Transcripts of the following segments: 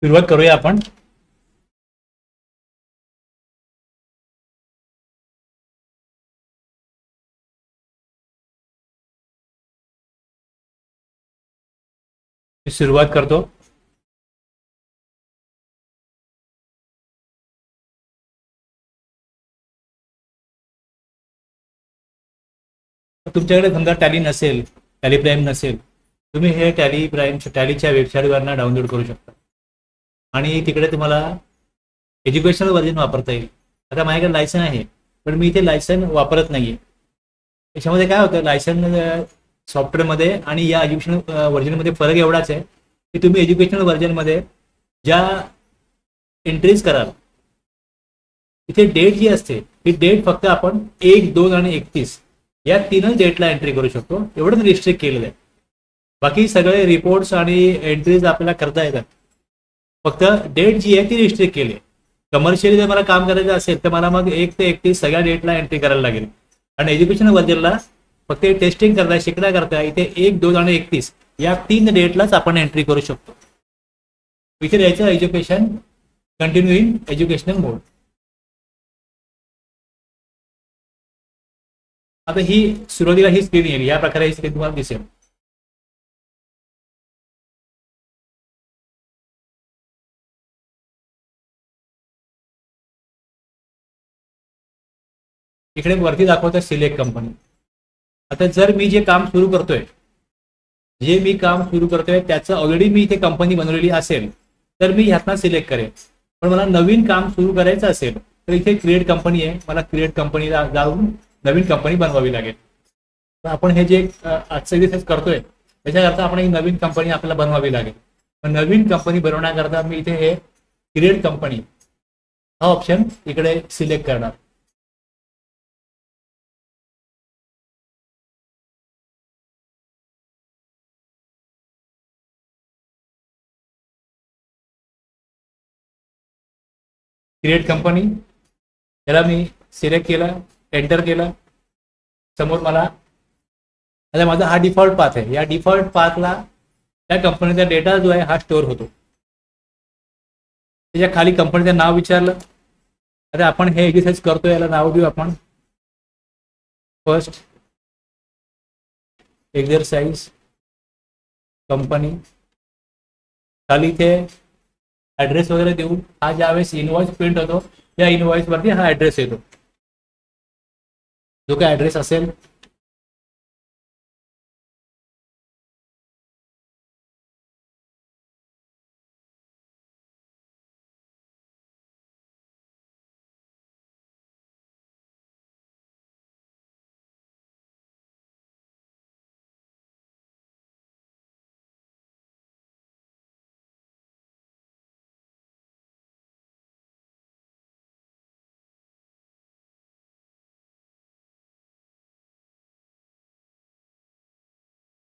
सुरुवात करूया आपण. सुरुवात करतो. तुमच्याकडे समजा टॅली नसेल, टॅली प्राईम नसेल, तुम्ही हे टॅली प्राईम टॅलीच्या वेबसाईटवरनं डाउनलोड करू शकता आणि तिकडे तुम्हाला एज्युकेशनल व्हर्जन वापरता येईल. आता माझ्याकडे लायसन आहे, पण मी इथे लायसन वापरत नाहीये. त्याच्यामध्ये काय होतं, लायसन सॉफ्टवेअरमध्ये आणि या एज्युकेशनल व्हर्जनमध्ये फरक एवढाच आहे की तुम्ही एज्युकेशनल व्हर्जनमध्ये ज्या एंट्रीज कराल इथे डेट जी असते ही डेट फक्त आपण 1, 2 आणि 31 या तीनच डेटला एंट्री करू शकतो, एवढंच रिस्ट्रिक्ट केलेलं आहे. बाकी सगळे रिपोर्ट्स आणि एंट्रीज आपल्याला करता येतात, फक्त डेट जी आहे ती रिस्ट्रिक्ट केली आहे. कमर्शियली जर मला काम करायचं असेल तर मला मग 1 ते 31 सगळ्या डेटला एंट्री करायला लागेल. आणि एज्युकेशन व्हर्जनला फक्त टेस्टिंग करता शिकण्याकरता इथे 1, 2 आणि 31 या 3 डेटलाच आपण एंट्री करू शकतो. इथे द्यायचं एज्युकेशन कंटिन्यू इन एज्युकेशनल मोड. आता ही सुरुवातीला ही स्क्रीन येईल, या प्रकारे ही स्क्रीन तुम्हाला दिसेल. इकडे वरती दाखवतं सिलेक्ट कंपनी. आता जर मी जे काम सुरू करतोय त्याचं ऑलरेडी मी इथे कंपनी बनवलेली असेल तर मी ह्यातनं सिलेक्ट करेन. पण मला नवीन काम सुरू करायचं असेल तर इथे क्रिएट कंपनी आहे, मला क्रिएट कंपनीला जाऊन नवीन कंपनी बनवावी लागेल. तर आपण हे जे आजचं रिसर्च करतोय त्याच्याकरता आपण एक नवीन कंपनी आपल्याला बनवावी लागेल. नवीन कंपनी बनवण्याकरता मी इथे हे क्रिएट कंपनी हा ऑप्शन इकडे सिलेक्ट करणार. क्रिएट कंपनी याला मी सिलेक्ट केलं, एंटर केलं. समोर मला आता माझा हा डिफॉल्ट पाथ आहे, या डिफॉल्ट पाथला त्या कंपनीचा डेटा जो आहे हा स्टोअर होतो. त्याच्या खाली कंपनीचं नाव विचारलं. आता आपण हे एक्सरसाइज करतो, याला नाव देऊ आपण फर्स्ट एक्सरसाइज कंपनी. खाली इथे ऍड्रेस वगैरे देऊन हा ज्यावेळेस इनवॉइस प्रिंट होतो या इनवॉइस वरती हा ऍड्रेस येतो, जो काय ऍड्रेस असेल.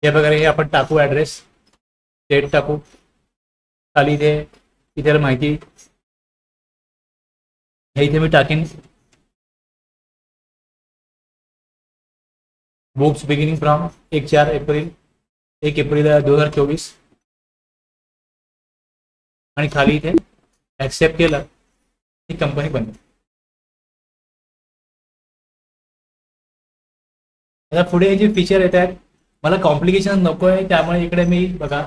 या प्रकारे हे आपण टाकू ऍड्रेस, डेट टाकू. खाली इथे माहिती हे इथे मी टाकीन बुक्स बिगिनिंग फ्रॉम 1 एप्रिल 2024 आणि खाली इथे ऍक्सेप्ट केलं ही कंपनी बनली. आता पुढे हे जे फीचर येत आहेत मला कॉम्प्लिकेशन नको आहे, त्यामुळे इकडे मी बघा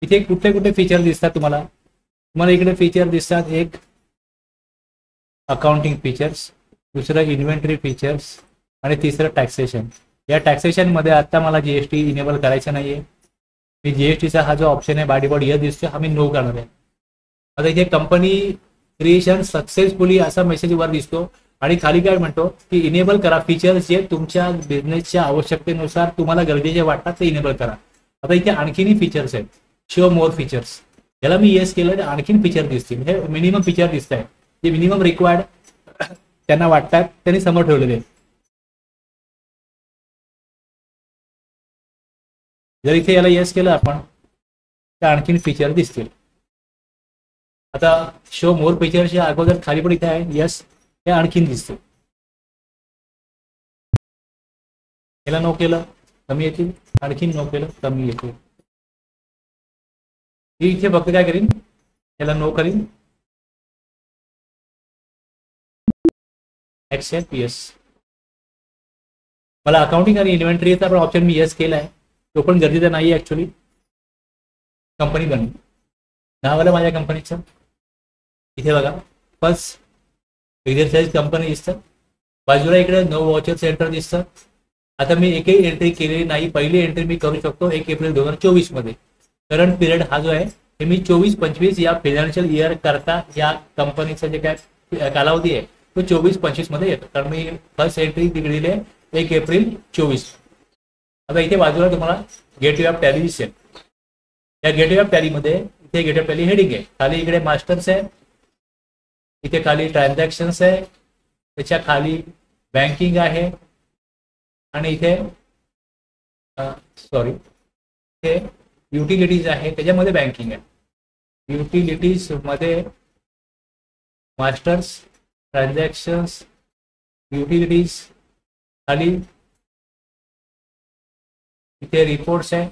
इथे कुठले कुठले फीचर दिसतात. तुम्हाला इकडे फीचर दिसतात. एक अकाउंटिंग फीचर्स, दुसरं इन्व्हेंटरी फीचर्स आणि तिसरं टॅक्सेशन. या टॅक्सेशन मध्ये आता मला जीएसटी इनेबल करायचं नाहीये. मी जीएसटीचा हा जो ऑप्शन आहे बाय डिफॉल्ट ये दिसतो, हा मी नो करणार आहे. आता इथे कंपनी क्रिएशन सक्सेसफुली असा मेसेज वर दिसतो आणि खाली काय म्हणतो की इनेबल करा फीचर्स जे तुमच्या बिझनेसच्या आवश्यकतेनुसार तुम्हाला गरजेचे वाटतात ते इनेबल करा. आता इथे आणखीनही फीचर्स आहेत, शो मोर फीचर्स. याला मी येस केलं तर आणखीन फीचर दिसतील. हे मिनिमम फीचर दिसत आहे, जे मिनिमम रिक्वायर्ड त्यांना वाटतात त्यांनी समोर ठेवलेले. जर इथे याला येस केलं आपण तर आणखीन फीचर दिसतील. आता शो मोर फीचर्सच्या अगोदर खाली पण इथे आहे येस, हे आणखीन दिसते. याला नो केलं कमी येतील, आणखीन नो केलं कमी येतील. इथे फक्त काय करीन याला नो करीन, एक्सेप्ट येस. मला अकाउंटिंग आणि इन्व्हेंटरीचा पण ऑप्शन मी येस केला आहे, तो पण गरजेचा नाही आहे ॲक्च्युली. कंपनी बनली, नाव आलं माझ्या कंपनीचं. इथे बघा फर्स्ट एक्झरसाइज कंपनी दिसतं, बाजूला इकडे नो वॉचर सेंटर दिसतं. आता मी एकही एंट्री केलेली नाही. पहिली एंट्री मी करू शकतो 1 एप्रिल 2024 मध्ये. करंट पिरियड हा जो आहे हे मी 24-25 या फायनान्शियल इयर करता या कंपनीचा जे काय कालावधी आहे तो 24-25 मध्ये येतो, कारण मी फर्स्ट एंट्री दिली आहे 1 एप्रिल 24. आता इथे बाजूला तुम्हाला गेटवे ऑफ टॅली दिसेल. या गेटवे ऑफ टॅलीमध्ये इथे गेटवे ऑफ टॅली हेडिंग आहे, खाली इकडे मास्टर्स आहे, इथे खाली ट्रान्झॅक्शन्स आहे, त्याच्या खाली बँकिंग आहे, आणि इथे सॉरी इथे युटिलिटीज आहे, त्याच्यामध्ये बँकिंग आहे. युटिलिटीज मध्ये मास्टर्स, ट्रान्झॅक्शन्स, युटिलिटीज, खाली इथे रिपोर्ट्स आहे.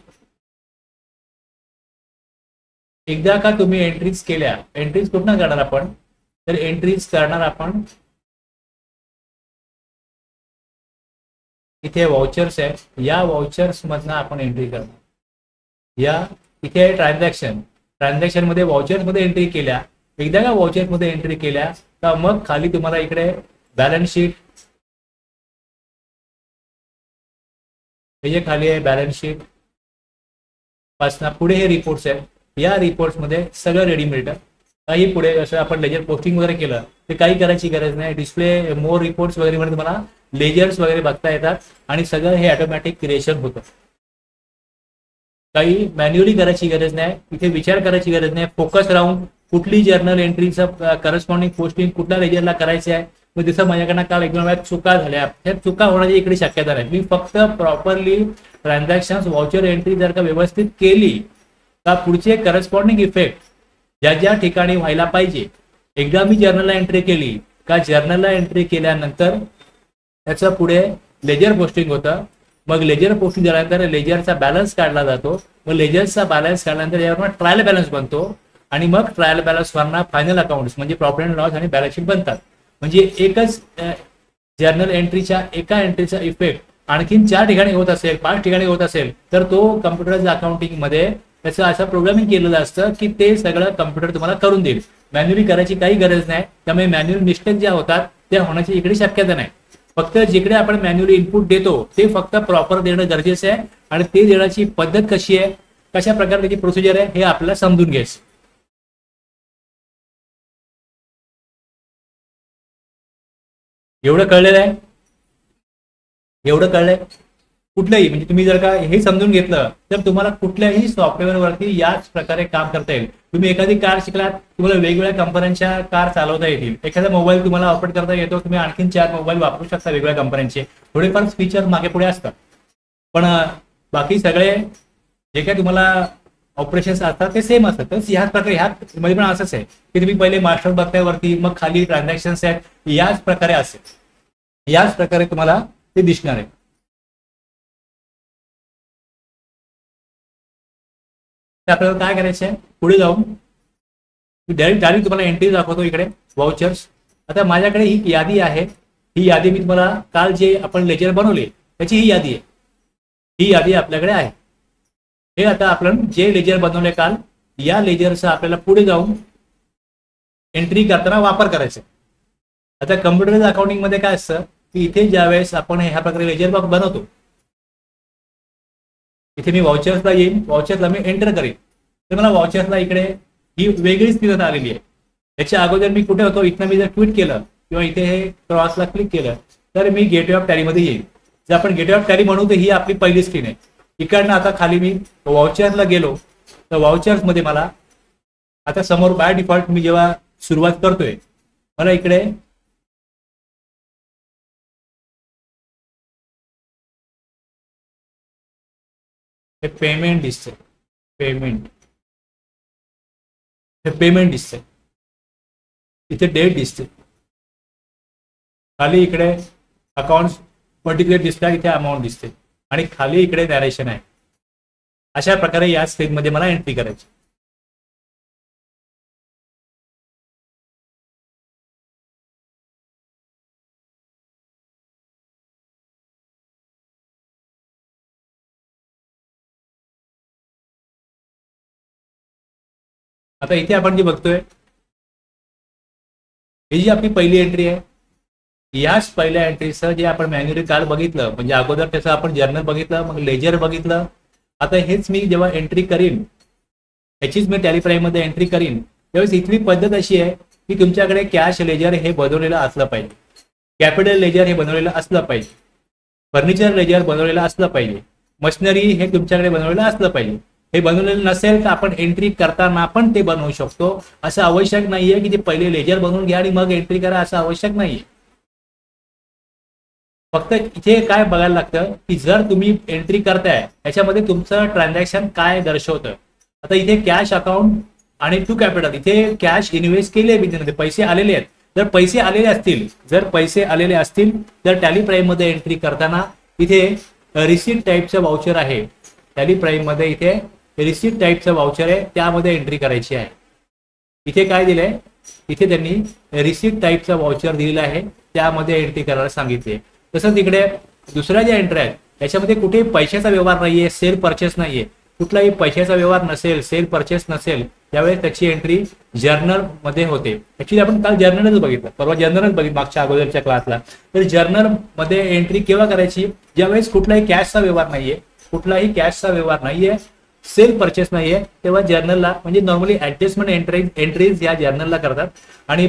एकदा का तुम्ही एंट्रीज केल्या, एंट्रीज कुठनं करणार आपण, तर एंट्रीज करणार आपण इथे वाउचर्स आहे, या वाउचर्स मधनं आपण एंट्री करणार. या इथे ट्रान्झॅक्शन, ट्रान्झॅक्शन मध्ये वाउचर्स मध्ये एंट्री केल्या, एकदा का वाउचर्स मध्ये एंट्री केल्या तर मग खाली तुम्हाला इकडे बॅलन्स शीट, हे जे खाली आहे बॅलन्स शीट पासून पुढे हे रिपोर्ट्स आहेत. या रिपोर्ट्स मध्ये सगळं रेडी मिळतं. काही पुढे असं आपण लेजर पोस्टिंग वगैरे केलं ते काही करायची गरज नाही. डिस्प्ले मोर रिपोर्ट्स वगैरे मध्ये तुम्हाला लेजर्स वगैरे बघता येतात आणि सगळं हे ऑटोमॅटिक क्रिएशन होतं. काही मॅन्युअली करायची गरज नाही, इथे विचार करायची गरज नाही. फोकस राहून कुठली जर्नल एंट्रीचं करस्पॉन्डिंग पोस्टिंग कुठल्या लेजरला करायचे आहे. मग जसं माझ्याकडनं काल एकदम वेळा चुका झाल्या, त्या चुका होण्याची इकडे शक्यता नाही. मी फक्त प्रॉपरली ट्रान्झॅक्शन वाउचर एंट्री जर का व्यवस्थित केली तर पुढचे करस्पॉन्डिंग इफेक्ट ज्या ज्या ठिकाणी व्हायला पाहिजे, एकदा मी जर्नलला एंट्री केली का जर्नलला एंट्री केल्यानंतर त्याचं पुढे लेजर पोस्टिंग होतं. मग लेजर पोस्टिंग झाल्यानंतर लेजरचा बॅलन्स काढला जातो. मग लेजरचा बॅलन्स काढल्यानंतर यावर ट्रायल बॅलन्स बनतो आणि मग ट्रायल बॅलन्सवरना फायनल अकाउंट्स म्हणजे प्रॉफिट अँड लॉस आणि बॅलन्स शीट बनतात. म्हणजे एकच जर्नल एंट्रीच्या एका एंट्रीचा इफेक्ट आणखीन 4 ठिकाणी होत असेल, 5 ठिकाणी होत असेल तर तो कम्प्युटरच्या अकाउंटिंग मध्ये त्याचं असं प्रोग्रामिंग केलेलं असतं की ते सगळं कम्प्युटर तुम्हाला करून देईल. मॅन्युअली करायची काही गरज नाही. त्यामुळे मॅन्युअल मिस्टेक ज्या होतात त्या होण्याची इकडे शक्यता नाही. फक्त जिकडे आपण मॅन्युअली इनपुट देतो ते फक्त प्रॉपर देणं गरजेचं आहे आणि ते देण्याची पद्धत कशी आहे, कशा प्रकारे त्याची प्रोसिजर आहे हे आपल्याला समजून घ्यायचं. एवढं कळलेलं आहे, एवढं कळलंय. कुठलंही म्हणजे तुम्ही जर का हे समजून घेतलं तर तुम्हाला कुठल्याही सॉफ्टवेअरवरती याच प्रकारे काम करता येईल. तुम्ही एखादी कार शिकलात, तुम्हाला वेगवेगळ्या कंपन्यांच्या कार चालवता येतील. एखादा मोबाईल तुम्हाला ऑपरेट करता येतो, तुम्ही आणखीन 4 मोबाईल वापरू शकता वेगवेगळ्या कंपन्यांचे. थोडेफार फीचर मागे पुढे असतात, पण बाकी सगळे जे काही तुम्हाला ऑपरेशन्स असतात ते सेम असतात. तर ह्याच प्रकारे ह्यात मध्ये पण असंच आहे की तुम्ही पहिले मास्टर बघताय वरती, मग खाली ट्रान्झॅक्शन्स आहेत, याच प्रकारे असेल, याच प्रकारे तुम्हाला ते दिसणार आहे. आपल्याला काय करायचं आहे, पुढे जाऊन डायरेक्ट तुम्हाला एंट्री दाखवतो इकडे वाउचर्स. आता माझ्याकडे ही यादी आहे. ही यादी मी तुम्हाला काल जे आपण लेजर बनवले त्याची ही यादी आहे. ही यादी आपल्याकडे आहे. हे आता आपण जे लेजर बनवले काल या लेजरचा आपल्याला पुढे जाऊन एंट्री करताना वापर करायचा. आता कम्प्युटर अकाउंटिंग मध्ये काय असतं की इथे ज्यावेळेस आपण ह्या प्रकारे लेजर बनवतो, इथे मी वाउचर्सला येईन, वाउचर्सला मी एंटर करेन तर मला वाउचर्सला इकडे ही वेगळीच स्थिती आलेली आहे. याच्या अगोदर मी कुठे होतो, इथनं मी जर ट्विट केलं किंवा इथे हे क्रॉसला क्लिक केलं तर मी गेटवे ऑफ टॅलीमध्ये येईल. जर आपण गेटवे ऑफ टॅली म्हणू तर ही आपली पहिली स्क्रीन आहे. इकडनं आता खाली मी वाउचर्सला गेलो तर वाउचर्समध्ये मला आता समोर बाय डिफॉल्ट मी जेव्हा सुरुवात करतोय मला इकडे पेमेंट दिसते, पेमेंट दिसते, इथे डेट दिसते, खाली इकडे अकाउंट्स पर्टिक्युलर दिसतात, इथे अमाऊंट दिसते आणि खाली इकडे नॅरेशन आहे. अशा प्रकारे या स्क्रीनमध्ये मला एंट्री करायची. आता इथे आपण जे बघतोय ही जी आपली पहिली एंट्री आहे, याच पहिल्या एंट्रीचं जे आपण मॅन्युअली काल बघितलं, म्हणजे अगोदर त्याचं आपण जर्नल बघितलं, मग लेजर बघितलं. आता हेच मी जेव्हा एंट्री करीन, ह्याचीच मी टॅली प्राईम मध्ये एंट्री करीन, त्यावेळेस इथली पद्धत अशी आहे की तुमच्याकडे कॅश लेजर हे बनवलेलं असलं पाहिजे, कॅपिटल लेजर हे बनवलेलं असलं पाहिजे, फर्निचर लेजर बनवलेलं असलं पाहिजे, मशिनरी हे तुमच्याकडे बनवलेलं असलं पाहिजे. हे बनवलेलं नसेल तर आपण एंट्री करताना पण ते बनवू शकतो. असं आवश्यक नाहीये की ते पहिले लेजर बनवून घ्या आणि मग एंट्री करा, असं आवश्यक नाहीये. फक्त इथे काय बघायला लागतं की जर तुम्ही एंट्री करताय याच्यामध्ये तुमचं ट्रान्झॅक्शन काय दर्शवतं. आता इथे कॅश अकाउंट आणि टू कॅपिटल, इथे कॅश इन्व्हेस्ट केले बिझनेसमध्ये, पैसे आलेले आहेत. जर पैसे आलेले असतील तर टॅली प्राईम मध्ये एंट्री करताना इथे रिसीट टाईपचं वाउचर आहे. टॅली प्राईम मध्ये इथे रिसीट टाईपचं वाउचर आहे, त्यामध्ये एंट्री करायची आहे. इथे काय दिलंय, इथे त्यांनी रिसीट टाईपचा वाउचर दिलेला आहे, त्यामध्ये एंट्री करायला सांगितले. तसंच इकडे दुसऱ्या ज्या एंट्री आहेत त्याच्यामध्ये कुठेही पैशाचा व्यवहार नाहीये, सेल परचेस नाहीये, कुठलाही पैशाचा व्यवहार नसेल, सेल परचेस नसेल, त्यावेळेस त्याची एंट्री जर्नल मध्ये होते. ऍक्च्युली आपण काल जर्नलच बघितलं, परवा जर्नलच बघितलं मागच्या अगोदरच्या क्लासला. तर जर्नल मध्ये एंट्री केव्हा करायची, ज्यावेळेस कुठलाही कॅशचा व्यवहार नाहीये, सेल परचेस नाहीये, तेव्हा जर्नलला, म्हणजे नॉर्मली ऍडजस्टमेंट एंट्रीज या जर्नलला करतात. आणि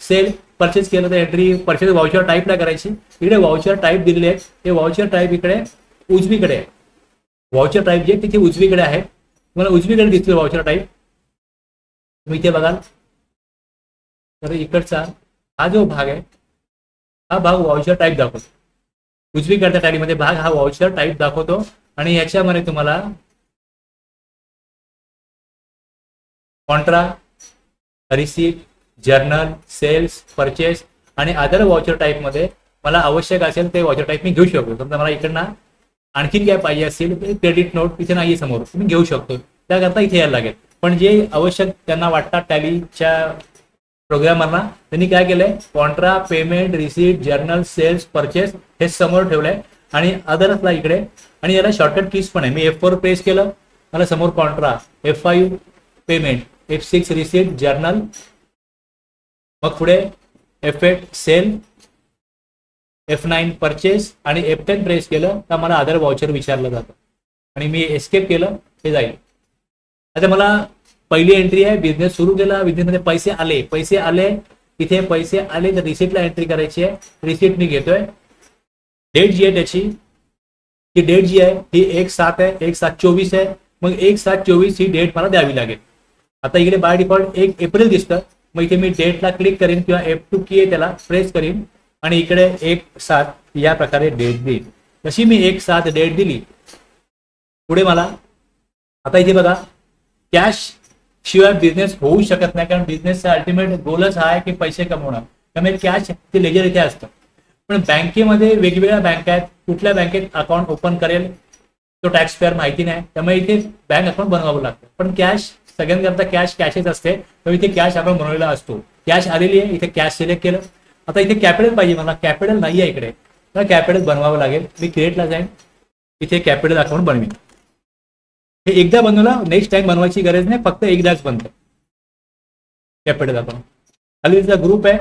सेल परचेस केलं तर एंट्री परचेस वाउचर टाईपला करायची. इकडे वाउचर टाईप दिलेले आहेत, ते वाउचर टाईप इकडे उजवीकडे आहे. वाउचर टाईप जे तिथे उजवीकडे आहे, तुम्हाला उजवीकडे दिसतील वाउचर टाईप. तुम्ही इथे बघाल तर इकडचा हा जो भाग आहे, हा भाग वाउचर टाईप दाखवतो. उजवीकडच्या टॅलीमध्ये भाग हा वाउचर टाईप दाखवतो. आणि याच्यामध्ये तुम्हाला contra, receipt, journal, sales, purchase आणि अदर वाउचर टाईप मध्ये मला आवश्यक असेल ते वाउचर टाईप मी घेऊ शकतो. समजा मला इकडनं आणखीन काय पाहिजे असेल, क्रेडिट नोट इथे नाही समोर, तुम्ही घेऊ शकतो, त्याकरता इथे यायला लागेल. पण जे आवश्यक त्यांना वाटतात टॅलीच्या प्रोग्रामरना, त्यांनी काय केलंय, contra, payment, receipt, journal, sales, purchase हे समोर ठेवलंय आणि अदरला इकडे. आणि याला शॉर्टकट कीज पण आहे. मी F4 प्रेस केलं, मला समोर Contra, F5 payment, F6 receipt, journal, मग पुढे F8 सेल, F9 परचेस आणि F10 प्रेस केलं तर मला अदर वाउचर विचारलं जातं आणि मी एस्केप केलं, हे जाईल. आता मला पहिली एंट्री आहे, बिझनेस सुरू केला, बिझनेसमध्ये पैसे आले, इथे पैसे आले तर रिसीटला एंट्री करायची आहे. रिसीट मी घेतोय. डेट जी आहे त्याची, ही डेट जी आहे ही 1/7 आहे, 1/7/24 आहे. मग 1/7/24 ही डेट मला द्यावी लागेल. आता इकडे बाय डिफॉल्ट 1 एप्रिल दिसतं, मग इथे मी डेटला क्लिक करीन किंवा F2 की आहे त्याला प्रेस करीन आणि इकडे 1/7 या प्रकारे डेट देईल. जशी मी 1/7 डेट दिली, पुढे मला आता इथे बघा, कॅश शिवाय बिझनेस होऊ शकत नाही, कारण बिझनेसचा अल्टिमेट गोलच हा आहे की पैसे कमवणं. त्यामुळे कॅश ते लेजर इथे असतं. पण बँकेमध्ये वेगवेगळ्या बँका आहेत, कुठल्या बँकेत अकाउंट ओपन करेल तो टॅक्स पेअर माहिती नाही, त्यामुळे इथे बँक अकाउंट बनवावं लागतं. पण कॅश सगळ्यांकरता कॅशच असते, तर इथे कॅश अकाउंट बनवलेला असतो. कॅश आलेली आहे, इथे कॅश सिलेक्ट केलं. आता इथे कॅपिटल पाहिजे मला, कॅपिटल नाही आहे इकडे, तर कॅपिटल बनवावं लागेल. मी क्रिएटला जाईन, इथे कॅपिटल अकाउंट बनवीन. हे एकदा बनवलं, नेक्स्ट टाइम बनवायची गरज नाही, फक्त एकदाच बनतं कॅपिटल अकाउंट. खाली तिचा ग्रुप आहे,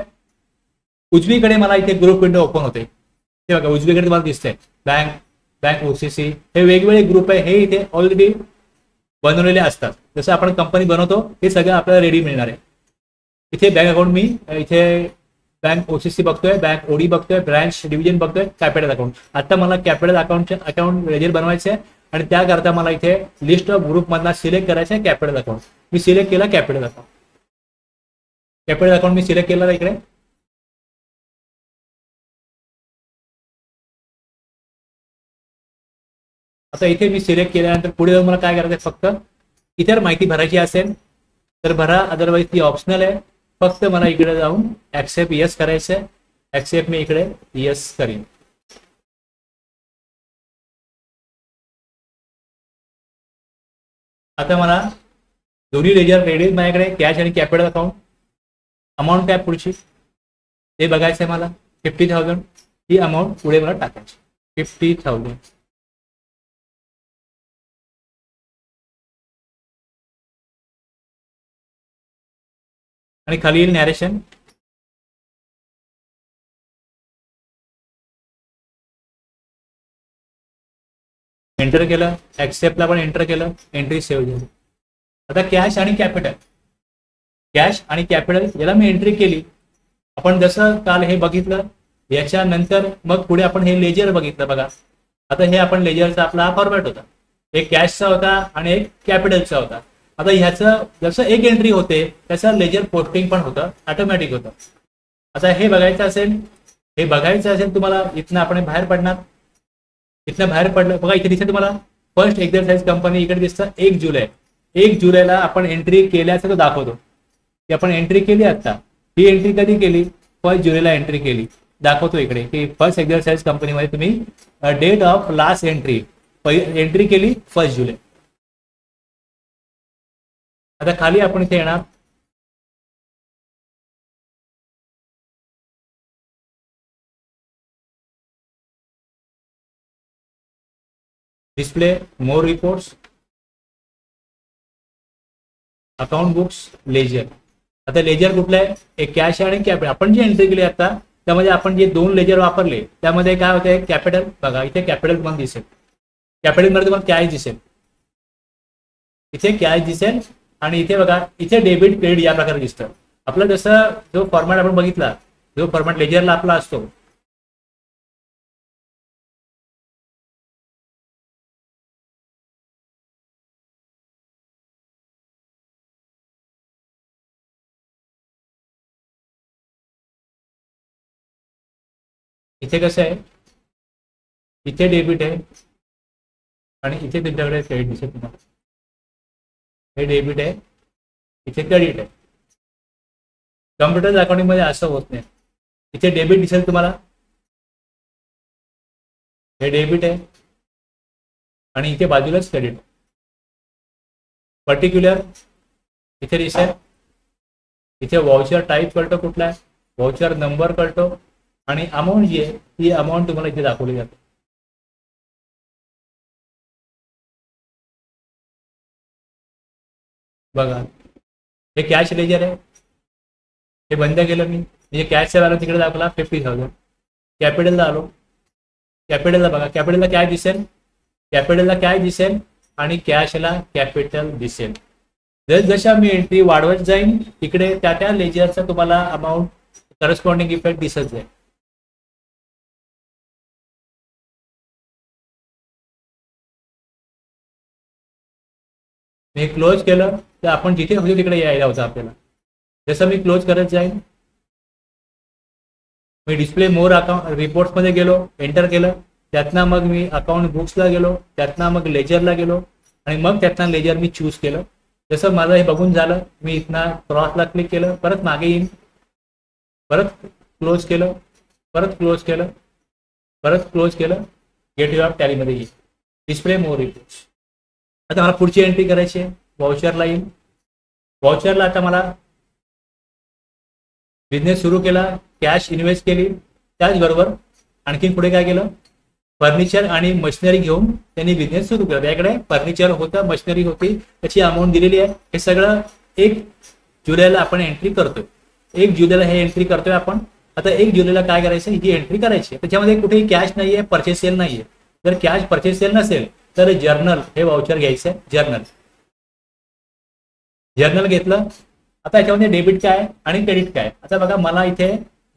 उजवीकडे मला इथे ग्रुप विंडो ओपन होते. हे बघा उजवीकडे मला दिसतंय बँक OCC, हे वेगवेगळे ग्रुप आहे, हे इथे ऑलरेडी बनवलेले असतात. जसं आपण कंपनी बनवतो हे सगळं आपल्याला रेडी मिळणार आहे. इथे बँक अकाउंट, मी इथे बँक OCC बघतोय, बँक OD बघतोय, ब्रांच डिव्हिजन बघतोय, कॅपिटल अकाउंट. आता मला कॅपिटल अकाउंट लेजर बनवायचे आहे आणि त्याकरता मला इथे लिस्ट ऑफ ग्रुप मधला सिलेक्ट करायचं आहे कॅपिटल अकाउंट. मी सिलेक्ट केला कॅपिटल अकाउंट मी सिलेक्ट केला इकडे. आता इथे मी सिलेक्ट केल्यानंतर पुढे जाऊन मला काय करायचं, फक्त इतर माहिती भरायची असेल तर भरा, अदरवाईज ती ऑप्शनल आहे. फक्त मला इकडे जाऊन ऍक्सेप्ट येस करायचं आहे. ऍक्सेप्ट मी इकडे येस करीन. आता मला दोन्ही लेजर रेडी माझ्याकडे, कॅश आणि कॅपिटल अकाउंट. अमाऊंट काय पुढची ते बघायचं आहे मला, 50,000 ही अमाऊंट पुढे मला टाकायची, 50,000. आणि खाली येईल नॅरेशन. एंटर केलं, ऍक्सेप्टला पण एंटर केलं, एंट्री सेव्ह झाली. आता कॅश आणि कॅपिटल, कॅश आणि कॅपिटल याला मी एंट्री केली. आपण जसं काल हे बघितलं, याच्यानंतर मग पुढे आपण हे लेजर बघितलं बघा. आता हे आपण लेजरचा आपला हा फॉर्मॅट होता, एक कॅशचा होता आणि एक कॅपिटलचा होता. आता ह्याचं जसं एक एंट्री होते त्याचं लेजर पोस्टिंग पण होतं, ऑटोमॅटिक होतं. आता हे बघायचं असेल तुम्हाला, इथनं आपण बाहेर पडणार. इथनं बाहेर पडलं बघा, इथे दिसतं तुम्हाला फर्स्ट एक्झरसाइज कंपनी, इकडे दिसतं 1 जुलै. 1 जुलैला आपण एंट्री केल्याचं तो दाखवतो की आपण एंट्री केली. आता ही एंट्री कधी केली? 1 जुलैला एंट्री केली, दाखवतो इकडे की फर्स्ट एक्झरसाइज कंपनीमध्ये तुम्ही डेट ऑफ लास्ट एंट्री केली 1 जुलै. आता खाली आपण इथे येणार, डिस्प्ले, मोर रिपोर्ट्स, अकाउंट बुक्स, लेजर. आता लेजर कुठलं आहे? एक कॅश आणि कॅपिटल. आपण जी एंट्री केली आता त्यामध्ये आपण जे 2 लेजर वापरले त्यामध्ये काय होते? कॅपिटल. बघा इथे कॅपिटल पण दिसेल, कॅपिटल मध्ये पण कॅश दिसेल, इथे कॅश दिसेल आणि इथे बघा इथे डेबिट क्रेडिट या प्रकारे दिसतं. आपलं जसं जो फॉर्मॅट आपण बघितला, जो फॉर्मॅट लेजरला आपला असतो, इथे कसं आहे? इथे डेबिट आहे आणि इथे तुमच्याकडे क्रेडिट दिसेल तुम्हाला. हे डेबिट आहे, इथे क्रेडिट आहे. कम्प्युटर अकाउंटिंग मध्ये असं होत नाही. इथे डेबिट दिसेल तुम्हाला, हे डेबिट आहे आणि इथे बाजूलाच क्रेडिट. पर्टिक्युलर इथे दिसेल, इथे वाउचर टाईप कळतो कुठला आहे, वाउचर नंबर कळतो आणि अमाऊंट जी आहे ती अमाऊंट तुम्हाला इथे दाखवली जाते. बघा हे कॅश लेजर आहे, हे बंद केलं मी, म्हणजे कॅशचा बॅलन्स तिकडे दाखवला 50,000. कॅपिटलला आलो, कॅपिटलला बघा, कॅपिटलला काय दिसेल? कॅपिटलला काय दिसेल आणि कॅशला कॅपिटल दिसेल. जशा मी एंट्री वाढवत जाईन तिकडे त्या लेजरचा तुम्हाला अमाऊंट करस्पॉन्डिंग इफेक्ट दिसत जाईल. मी क्लोज केलं तर आपण जिथे होतो तिकडे यायला होतं आपल्याला. जसं मी क्लोज करत जाईन, मी डिस्प्ले मोर अकाउंट रिपोर्ट्समध्ये गेलो, एंटर केलं, त्यातनं मग मी अकाउंट बुक्सला गेलो, त्यातनं मग लेजरला गेलो आणि मग त्यातनं लेजर मी चूज केलं. जसं माझं हे बघून झालं, मी इथनं क्रॉसला क्लिक केलं, परत मागे येईन, परत क्लोज केलं, परत क्लोज केलं, परत क्लोज केलं, गेटवे ऑफ टॅलीमध्ये येईल, डिस्प्ले मोर रिपोर्ट्स. आता मला पुढची एंट्री करायची आहे, वाउचरला येईल. वाउचरला आता मला बिझनेस सुरू केला, कॅश इन्व्हेस्ट केली, त्याचबरोबर आणखीन पुढे काय केलं? फर्निचर आणि मशिनरी घेऊन त्यांनी बिझनेस सुरू केला. त्याकडे फर्निचर होतं, मशिनरी होती, त्याची अमाऊंट दिलेली आहे. हे सगळं 1 जुलैला आपण एंट्री करतोय. 1 जुलैला हे एंट्री करतोय आपण. आता 1 जुलैला काय करायचं? ही एंट्री करायची. त्याच्यामध्ये कुठेही कॅश नाहीये, परचेस सेल नाहीये. जर कॅश परचेस सेल नसेल तर जर्नल हे वाउचर घ्यायचं आहे. जर्नल घेतलं. आता याच्यामध्ये डेबिट काय आणि क्रेडिट काय? आता बघा मला इथे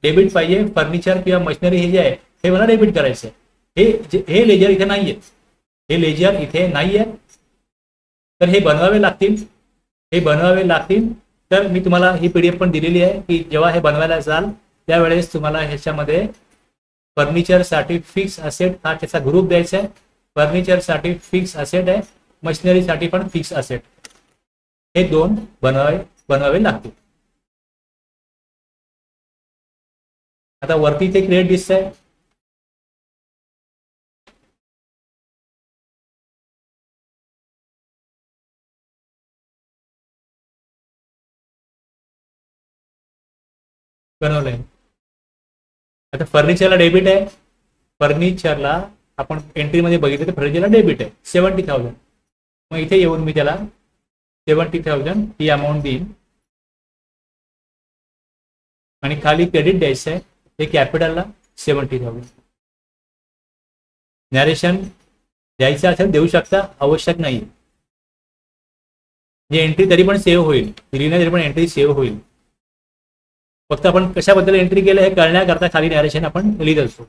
डेबिट पाहिजे, फर्निचर किंवा मशिनरी हे जे आहे हे मला डेबिट करायचं आहे. हे लेजर इथे नाहीये, हे लेजर इथे नाहीये, तर हे बनवावे लागतील. तर मी तुम्हाला ही पीडीएफ पण दिलेली आहे की जेव्हा हे बनवायला जाल त्यावेळेस तुम्हाला ह्याच्यामध्ये फर्निचरसाठी फिक्स असेट हा त्याचा ग्रुप द्यायचा आहे. फर्निचरसाठी फिक्स असेट आहे, मशिनरीसाठी पण फिक्स असेट, हे 2 बनवावे लागतील. आता वरती ते क्रेडिट दिसतंय, बनवलंय. आता फर्निचरला डेबिट आहे, फर्निचरला आपण एंट्रीमध्ये बघितलं तर फर्निचरला डेबिट आहे 70,000. मग इथे येऊन मी त्याला 70,000 ही अमाऊंट देईन. आणि खाली क्रेडिट द्यायचं आहे, ते कॅपिटलला 70,000. नॅरेशन द्यायचं असेल देऊ शकता, आवश्यक नाही. जे एंट्री तरी पण सेव्ह होईल, दिली नाही तरी पण एंट्री सेव्ह होईल. फक्त आपण कशाबद्दल एंट्री केलं हे कळण्याकरता खाली नॅरेशन आपण लिहित असतो.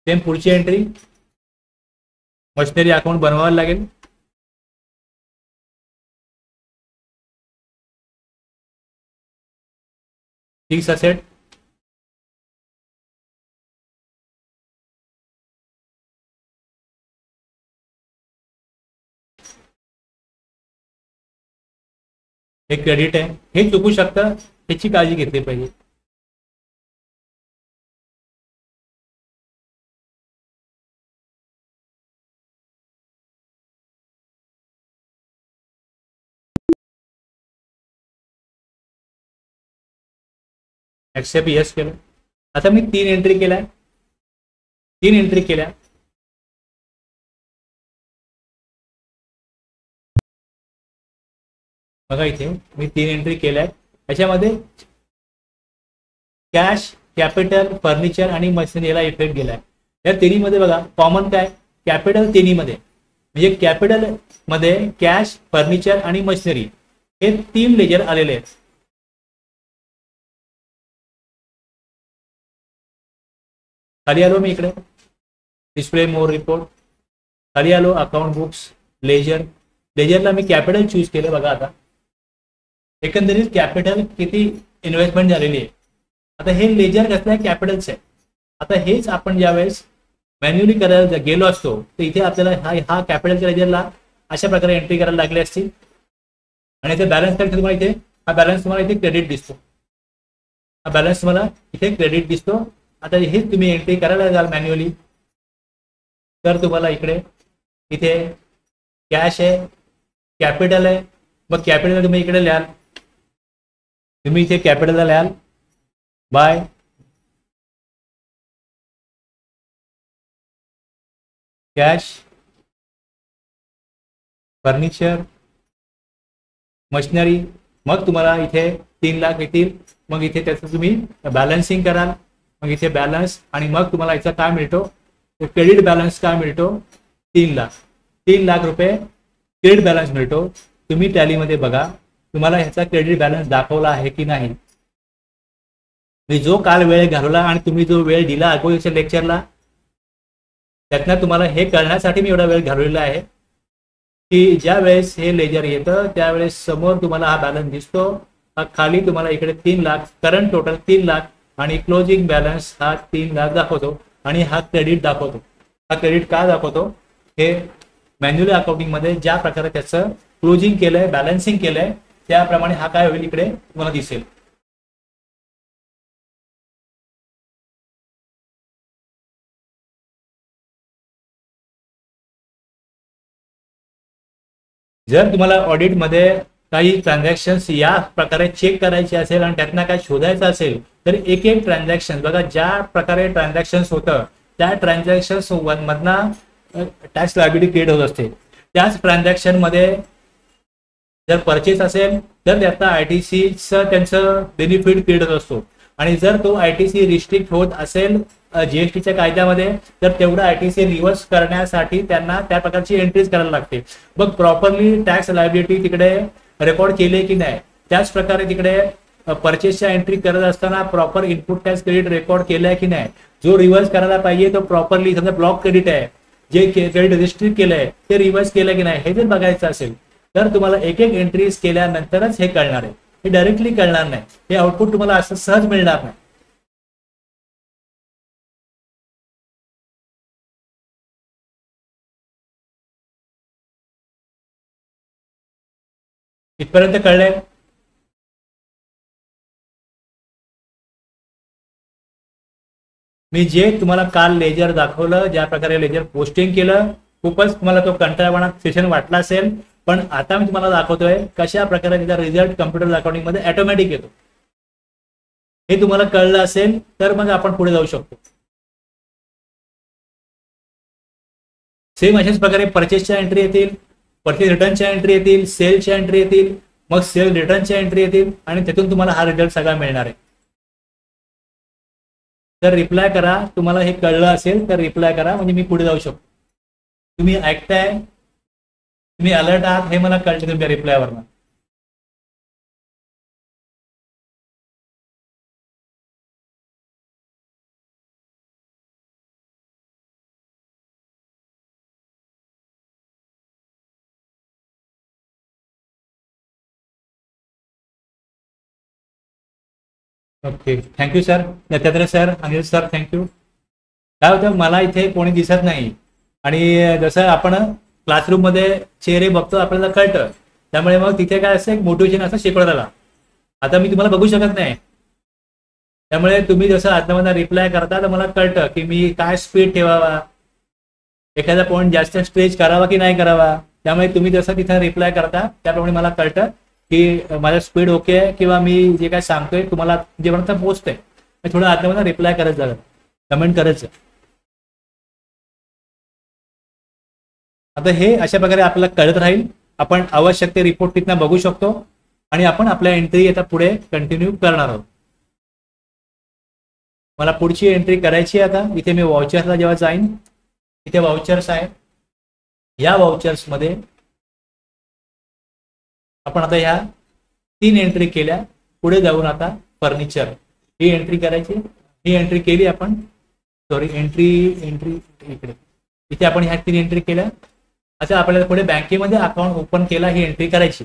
सेम पुढची एंट्री, मशिनरी अकाउंट बनवावं लागेल. फिक्स असेट, हे क्रेडिट आहे, हे चुकू शकतं, त्याची काळजी घेतली पाहिजे. ऍक्सेप्ट यस केलं. आता मी 3 एंट्री केल्या, 3 एंट्री केल्या. बघा इथे मी 3 एंट्री केल्या. याच्यामध्ये कॅश, कॅपिटल, फर्निचर आणि मशिनरी याला इफेक्ट गेलाय. या तिन्हीमध्ये बघा कॉमन काय, कॅपिटल तिन्हीमध्ये, म्हणजे कॅपिटल मध्ये कॅश, फर्निचर आणि मशिनरी हे 3 लेजर आलेले आहेत. खाली आलो मी इकडे डिस्प्ले मोर रिपोर्ट, खाली आलो अकाउंट बुक्स, लेजर. लेजरला मी कॅपिटल चूज केलं. बघा आता एकंदरीत कॅपिटल किती इन्व्हेस्टमेंट झालेली आहे. आता हे लेजर कसलं आहे, कॅपिटलचं आहे. आता हेच आपण ज्यावेळेस मॅन्युअली करायला गेलो असतो तर इथे आपल्याला हा कॅपिटलच्या लेजरला अशा प्रकारे एंट्री करायला लागली असती. आणि इथे बॅलन्स काय तुम्हाला इथे हा बॅलन्स तुम्हाला इथे क्रेडिट दिसतो, हा बॅलन्स तुम्हाला इथे क्रेडिट दिसतो. आता हे तुम्ही एंट्री करायला जाल मॅन्युअली तर तुम्हाला इकडे इथे कॅश आहे, कॅपिटल आहे. मग कॅपिटल तुम्ही इकडे लिहाल, तुम्ही इथे कॅपिटलला लिहाल बाय कॅश, फर्निचर, मशिनरी. मग तुम्हाला इथे 3 लाख येतील. मग इथे त्याचं तुम्ही बॅलन्सिंग कराल. मग इथे बॅलन्स आणि मग तुम्हाला याचा काय मिळतो, क्रेडिट बॅलन्स काय मिळतो, 3 लाख. 3 लाख रुपये क्रेडिट बॅलन्स मिळतो. तुम्ही टॅलीमध्ये बघा तुम्हाला ह्याचा क्रेडिट बॅलन्स दाखवला आहे की नाही. जो काल वेळ घालवला आणि तुम्ही जो वेळ दिला अगोदरच्या लेक्चरला त्यातनं तुम्हाला हे कळण्यासाठी मी एवढा वेळ घालवलेला आहे की ज्या वेळेस हे लेजर येतं त्यावेळेस समोर तुम्हाला हा बॅलन्स दिसतो. खाली तुम्हाला इकडे 3 लाख, करंट टोटल 3 लाख आणि क्लोजिंग बॅलन्स हा 3 लाख दाखवतो. आणि हा क्रेडिट दाखवतो. हा क्रेडिट का दाखवतो, हे मॅन्युअल अकाउंटिंग मध्ये ज्या प्रकारे त्याचं क्लोजिंग केलंय, बॅलन्सिंग केलंय त्याप्रमाणे हा काय होईल इकडे तुम्हाला दिसेल. जर तुम्हाला ऑडिटमध्ये काही ट्रान्झॅक्शन्स या प्रकारे चेक करायचे असेल आणि त्यातनं काय शोधायचं असेल तर एक एक ट्रान्झॅक्शन बघा, ज्या प्रकारे ट्रान्झॅक्शन्स होतं त्या ट्रान्झॅक्शन्स मधनं टॅक्स लायबिलिटी क्रिएट होत असते. त्याच ट्रान्झॅक्शन मध्ये जर परचेस असेल तर त्याचा ITCचं त्यांचं बेनिफिट क्रिएट होत असतो. आणि जर तो ITC रिस्ट्रिक्ट होत असेल GSTच्या कायद्यामध्ये तर तेवढं ITC रिव्हर्स करण्यासाठी त्यांना त्या प्रकारची एंट्रीज करायला लागते. मग प्रॉपरली टॅक्स लायबिलिटी तिकडे रेकॉर्ड केले की नाही, त्याच प्रकारे तिकडे परचेसच्या एंट्री करत असताना proper input tax credit record केलाय की नाही, जो रिव्हर्स करायला पाहिजे तो प्रॉपरली, समजा ब्लॉक क्रेडिट आहे जे क्रेडिट रिस्ट्रिक्ट केलंय ते रिव्हर्स केलं की नाही हे जर बघायचं असेल तर तुम्हाला एक एक एंट्रीज केल्यानंतरच हे कळणार आहे. हे डायरेक्टली कळणार नाही, हे आउटपुट तुम्हाला असं सहज मिळणार नाही. इथपर्यंत कळलंय? मी जे तुम्हाला काल लेजर दाखवलं, ज्या प्रकारे लेजर पोस्टिंग केलं, खूपच तुम्हाला तो कंटाळवाणा सेशन वाटला असेल. पण आता मी तुम्हाला दाखवतोय कशा प्रकारे त्याचा रिझल्ट कम्प्युटर अकाउंटिंग मध्ये ऑटोमॅटिक येतो. हे तुम्हाला कळलं असेल तर मग आपण पुढे जाऊ शकतो. सेम अशाच प्रकारे परचेसच्या एंट्री येतील, परचेज रिटर्नच्या एंट्री येतील, सेलच्या एंट्री येतील, मग सेल रिटर्नच्या एंट्री येतील आणि त्यातून तुम्हाला हा रिझल्ट सगळा मिळणार आहे. तर रिप्लाय करा, तुम्हाला हे कळलं असेल तर रिप्लाय करा, म्हणजे मी पुढे जाऊ शकतो. तुम्ही ऐकताय, तुम्ही अलर्ट आहात हे मला कळलं तुमच्या रिप्लायवरनं. Okay, thank you sir. Dattatray sir, Anil sir, thank you. काय होतं, मला इथे कोणी दिसत नाही आणि जसं आपण क्लासरूममध्ये चेहरे बघतो आपल्याला कळतं, त्यामुळे मग तिथे काय असतं, एक मोटिवेशन असं शिकवताला. आता मी तुम्हाला बघू शकत नाही, त्यामुळे तुम्ही जसं आतमध्ये रिप्लाय करता तर मला कळतं की मी काय स्पीड ठेवावा, एखादा पॉईंट जास्त स्ट्रेच करावा की नाही करावा. त्यामुळे तुम्ही जसं तिथं रिप्लाय करता त्याप्रमाणे मला कळतं की माझं स्पीड ओके आहे किंवा मी जे काय सांगतोय तुम्हाला जेपर्यंत पोहोचतंय मी थोडं आतमध्ये रिप्लाय करत जा, कमेंट करायचं. आता हे अशा प्रकारे आपल्याला कळत राहील, आपण आवश्यक ते रिपोर्ट तिथनं बघू शकतो आणि आपण आपल्या एंट्री आता पुढे कंटिन्यू करणार आहोत. मला पुढची एंट्री करायची आहे. आता इथे मी वाउचर्सला जेव्हा जाईन, इथे वाउचर्स आहे, या वाउचर्समध्ये आपण आता ह्या 3 एंट्री केल्या. पुढे जाऊन आता फर्निचर ही एंट्री करायची. ही एंट्री केली आपण, सॉरी एंट्री इकडे, इथे आपण ह्या 3 एंट्री केल्या. अच्छा, आपल्याला पुढे बँकेमध्ये अकाउंट ओपन केला ही एंट्री करायची.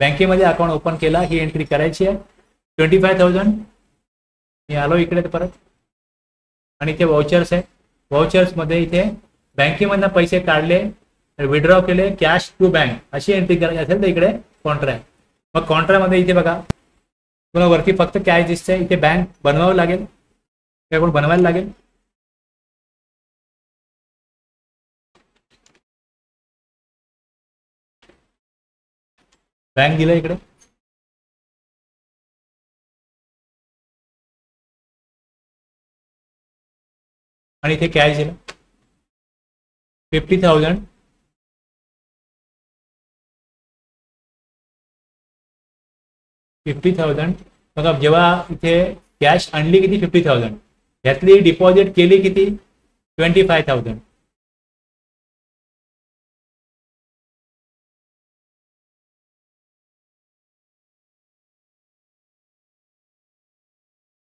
बँकेमध्ये अकाउंट ओपन केला ही एंट्री करायची आहे. 25,000 मी आलो इकडे परत आणि इथे वाउचर्स आहे. वाउचर्समध्ये इथे बँकेमधनं पैसे काढले, विड्रॉ केले, कॅश टू बँक अशी एंट्री करायची असेल तर इकडे कॉन्ट्रा आहे. मग कॉन्ट्रामध्ये इथे बघा तुम्हाला वरती फक्त कॅश दिसतंय, इथे बँक बनवावं लागेल, कोण बनवायला लागेल. बँक दिलं इकडे, आणि इथे कॅश दिलं 50,000. बघा जेव्हा इथे कॅश आणली किती 50,000, यातली डिपॉझिट केली किती 25,000.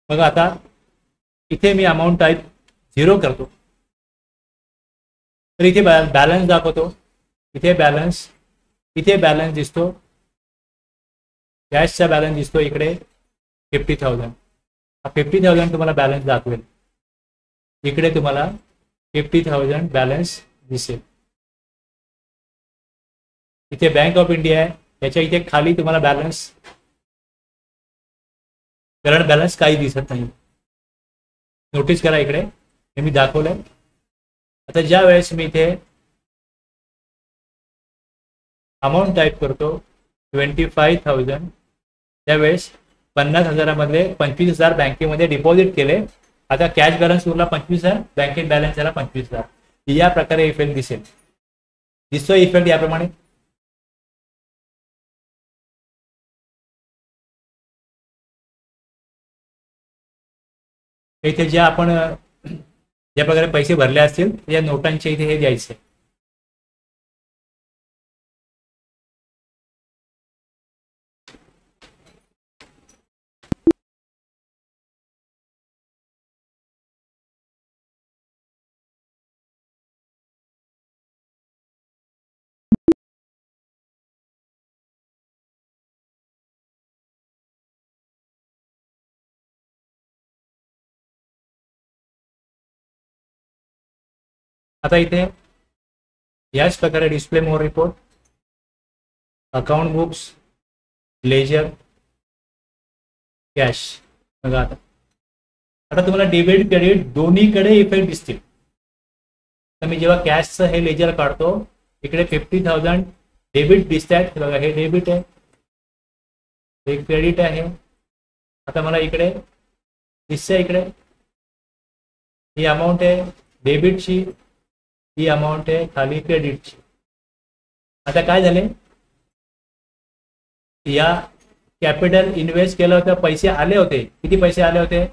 बघा आता इथे मी अमाऊंट टाईप 0 करतो तर इथे बॅलन्स दाखवतो. इथे बॅलन्स दिसतो, कॅशचा बॅलन्स दिसतो इकडे 50,000. हा 50,000 तुम्हाला बॅलन्स दाखवेल. इकडे तुम्हाला 50,000 बॅलन्स दिसेल. इथे बँक ऑफ इंडिया आहे, याच्या इथे खाली तुम्हाला बॅलन्स, करंट बॅलन्स काही दिसत नाही. नोटीस करा इकडे हे मी दाखवलंय. आता ज्या वेळेस मी इथे अमाऊंट टाईप करतो 25,000, त्यावेळेस 50,000 25,000 बँकेमध्ये डिपॉझिट केले. आता कॅश बॅलन्स उरला 25,000, बँकेत बॅलन्स झाला 25,000. या प्रकारे इफेक्ट दिसेल. दिसतोय इफेक्ट याप्रमाणे. इथे ज्या आपण ज्या प्रकारे पैसे भरले असतील या नोटांचे इथे हे द्यायचे. आता इथे याच प्रकारे display more report, account books, ledger, cash. बघा आता तुम्हाला डेबिट क्रेडिट दोन्हीकडे इफेक्ट दिसतील. तर मी जेव्हा कॅशचं हे लेजर काढतो इकडे 50,000 डेबिट दिसत आहेत. बघा हे डेबिट आहे, हे क्रेडिट आहे. आता मला इकडे दिसतंय, इकडे ही अमाऊंट आहे डेबिटची, ही अमाऊंट आहे खाली क्रेडिटची. आता काय झाले, या कॅपिटल इन्व्हेस्ट केलं होतं, पैसे आले होते. किती पैसे आले होते?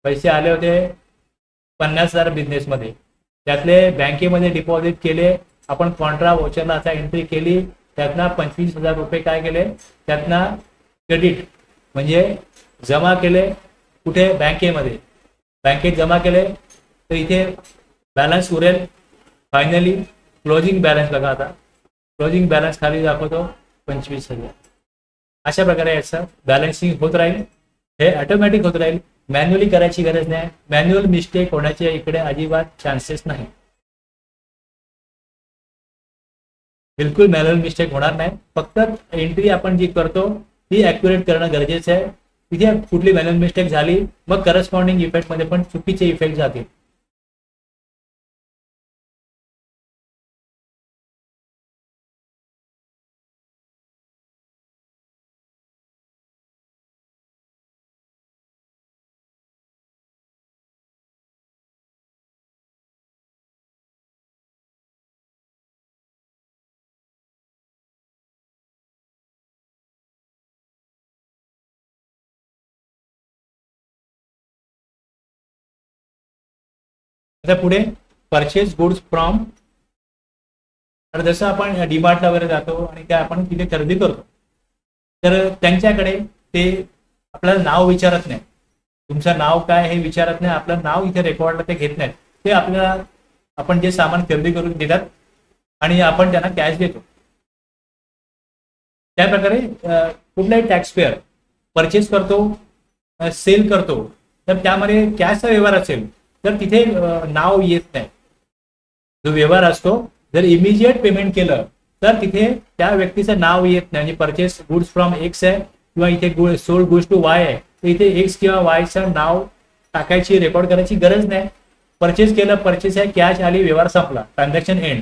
पैसे आले होते 50,000 बिझनेसमध्ये. त्यातले बँकेमध्ये डिपॉझिट केले, आपण कॉन्ट्रा वोचरला आता एंट्री केली, त्यातनं 25,000 रुपये काय केले, त्यातनं क्रेडिट म्हणजे जमा केले. कुठे? बँकेमध्ये. बँकेत जमा केले तर इथे बॅलन्स उरेल. फायनली क्लोजिंग बॅलन्स बघा, आता क्लोजिंग बॅलन्स खाली दाखवतो 25,000. अशा प्रकारे याचं बॅलन्सिंग होत राहील. हे ऑटोमॅटिक होत राहील, मॅन्युअली करायची गरज नाही. मॅन्युअल मिस्टेक होण्याचे इकडे अजिबात चान्सेस नाही. बिलकुल मॅन्युअल मिस्टेक होणार नाही. फक्त एंट्री आपण जी करतो ती ॲक्युरेट करणं गरजेचं आहे. तिथे कुठली मॅन्युअल मिस्टेक झाली मग करस्पॉन्डिंग इफेक्टमध्ये पण चुकीचे इफेक्ट जातील. आता पुढे परचेस गुड्स फ्रॉम. तर जसं आपण डीमार्टला वगैरे जातो आणि त्या आपण तिथे खरेदी करतो, तर त्यांच्याकडे ते आपल्याला नाव विचारत नाही. तुमचं नाव काय हे विचारत नाही. आपलं नाव इथे रेकॉर्डला ते घेत नाहीत. ते आपल्याला आपण जे सामान खरेदी करून देतात आणि आपण त्यांना कॅश देतो. त्या प्रकारे कुठलाही टॅक्स पेअर परचेस करतो, सेल करतो, तर त्यामध्ये कॅशचा व्यवहार असेल तर तिथे नाव येत नाही. जो व्यवहार असतो जर इमिजिएट पेमेंट केलं तर तिथे त्या व्यक्तीचं नाव येत नाही. म्हणजे परचेस गुड्स फ्रॉम एक्स आहे किंवा इथे सोल्ड गुड्स टू वाय आहे, तर इथे एक्स किंवा वायचं नाव टाकायची, रेकॉर्ड करायची गरज नाही. परचेस केलं, परचेस आहे, कॅश आली, व्यवहार संपला, ट्रान्झॅक्शन एंड.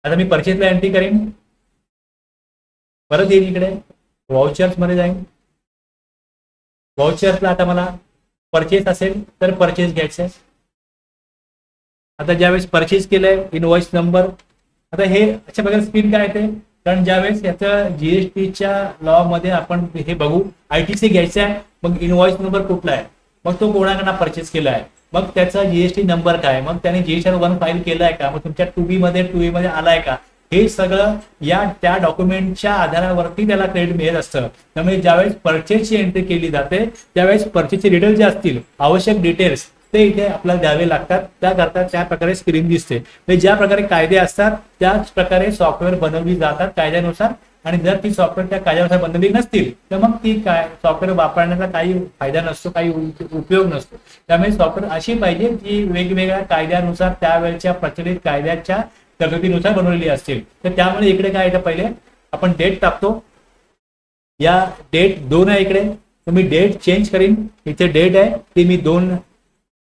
आता मी परचेसला एंट्री करीन, परत येईल इकडे वाउचर्स मध्ये जाईन. वाउचर्सला आता मला परचेस असेल तर परचेस घ्यायचं आहे. आता ज्यावेळेस परचेस केलंय, इनवॉइस नंबर. आता हे अशा प्रकारे स्क्रीन काय येते, कारण ज्यावेळेस याचं जीएसटीच्या लॉ मध्ये आपण हे बघू, आयटीसी घ्यायचं आहे, मग इनवॉइस नंबर कुठला आहे, मग तो कोणाकडनं परचेस केला आहे, मग त्याचा जीएसटी नंबर काय, मग त्याने GSR-1 फाईल केलाय का, मग तुमच्या 2B मध्ये आलाय का, हे सगळं या त्या डॉक्युमेंटच्या आधारावरती त्याला क्रेडिट मिळत असतं. त्यामुळे ज्यावेळेस परचेसची एंट्री केली जाते त्यावेळेस परचेसचे डिटेल्स जे असतील, आवश्यक डिटेल्स, ते इथे आपल्याला द्यावे लागतात. त्याकरता त्या प्रकारे स्क्रीन दिसते. म्हणजे ज्या प्रकारे कायदे असतात त्याच प्रकारे सॉफ्टवेअर बनवली जातात कायद्यानुसार. आणि जर ती सॉफ्टवेअर त्या कायद्यानुसार बनवली नसतील तर मग ती काय सॉफ्टवेअर वापरण्याचा काही फायदा नसतो, काही उपयोग नसतो. त्यामुळे सॉफ्टवेअर अशी पाहिजे जी वेगवेगळ्या कायद्यानुसार त्यावेळेच्या प्रचलित कायद्याच्या तरतुदीनुसार बनवलेली असतील. तर त्यामुळे इकडे काय येतं, पहिले आपण डेट टाकतो. या डेट 2 आहे इकडे, तर मी डेट चेंज करीन. इथे डेट आहे ती मी 2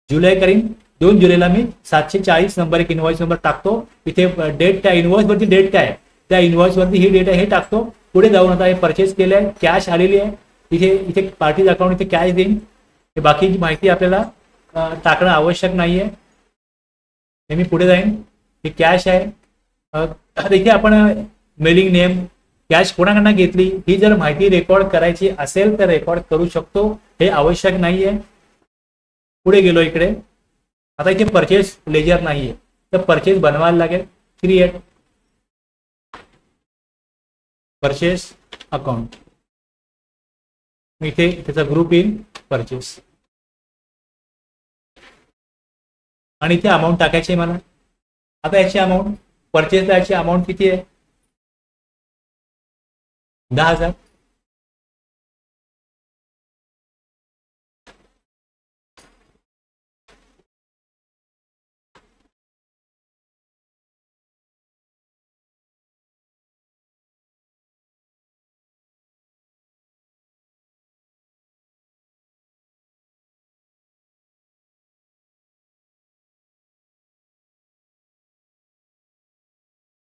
जुलै करीन. 2 जुलैला मी 740 नंबर एक इनवॉइस नंबर टाकतो. इथे डेट त्या इनवॉइस वरती डेट काय, त्या इनवॉइस वरती ही डेट आहे हे टाकतो. पुढे जाऊन आता हे परचेस केलंय, कॅश आलेली आहे, इथे पार्टीज अकाउंट इथे कॅश देईन. हे बाकीची माहिती आपल्याला टाकणं आवश्यक नाहीये. हे मी पुढे जाईन. ही कॅश आहे. इथे आपण मेलिंग नेम, कॅश कोणाकडनं घेतली ही जर माहिती रेकॉर्ड करायची असेल तर रेकॉर्ड करू शकतो, हे आवश्यक नाहीये. पुढे गेलो इकडे. आता इथे परचेस लेजर नाहीये, तर परचेस बनवायला लागेल. Create purchase account. इथे त्याचा ग्रुप इन परचेस आणि इथे अमाऊंट टाकायची आहे मला. आता याची अमाऊंट परचेसला याची अमाऊंट किती आहे, 10,000.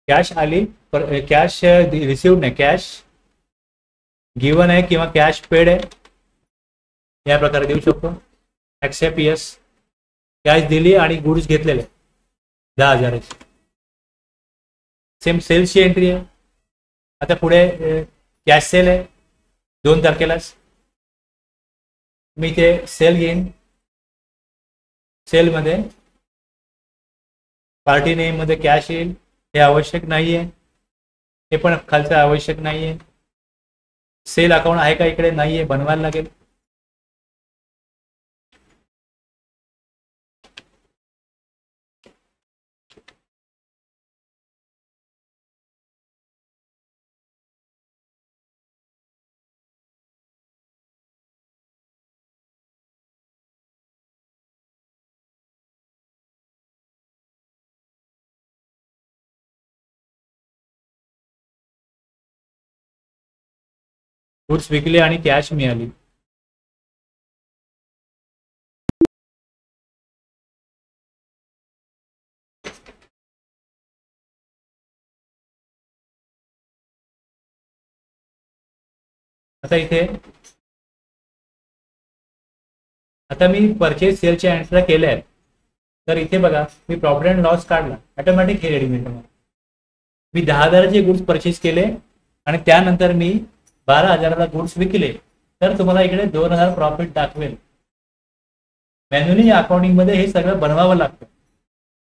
कॅश आली, कॅश रिसिव्ड नाही, कॅश गिवन आहे किंवा कॅश पेड आहे, या प्रकारे देऊ शकतो. Accept yes. कॅश दिली आणि गुड्स घेतलेले 10,000. सेम सेल्सची एंट्री आहे. आता पुढे कॅश सेल आहे 2 तारखेलाच. मी ते सेल घेईन. सेलमध्ये पार्टी नेम मध्ये कॅश येईल. हे आवश्यक नाहीये. हे पण खालचं आवश्यक नाहीये. सेल अकाउंट आहे का इकडे? नाहीये, बनवायला लागेल. गुड्स विकले आणि कॅश मिळाली. आता इथे मी परचेस सेलच्या एंट्री केल्या आहेत. तर इथे बघा मी प्रॉफिट अँड लॉस काढला, ऑटोमॅटिक हे रेडीमेड. मी 10,000चे गुड्स परचेस केले आणि त्यानंतर मी 12,000ला गुड्स विकले, तर तुम्हाला इकडे 2,000 प्रॉफिट दाखवेल. मॅन्युअली अकाउंटिंग मध्ये हे सगळं बनवावं लागतं.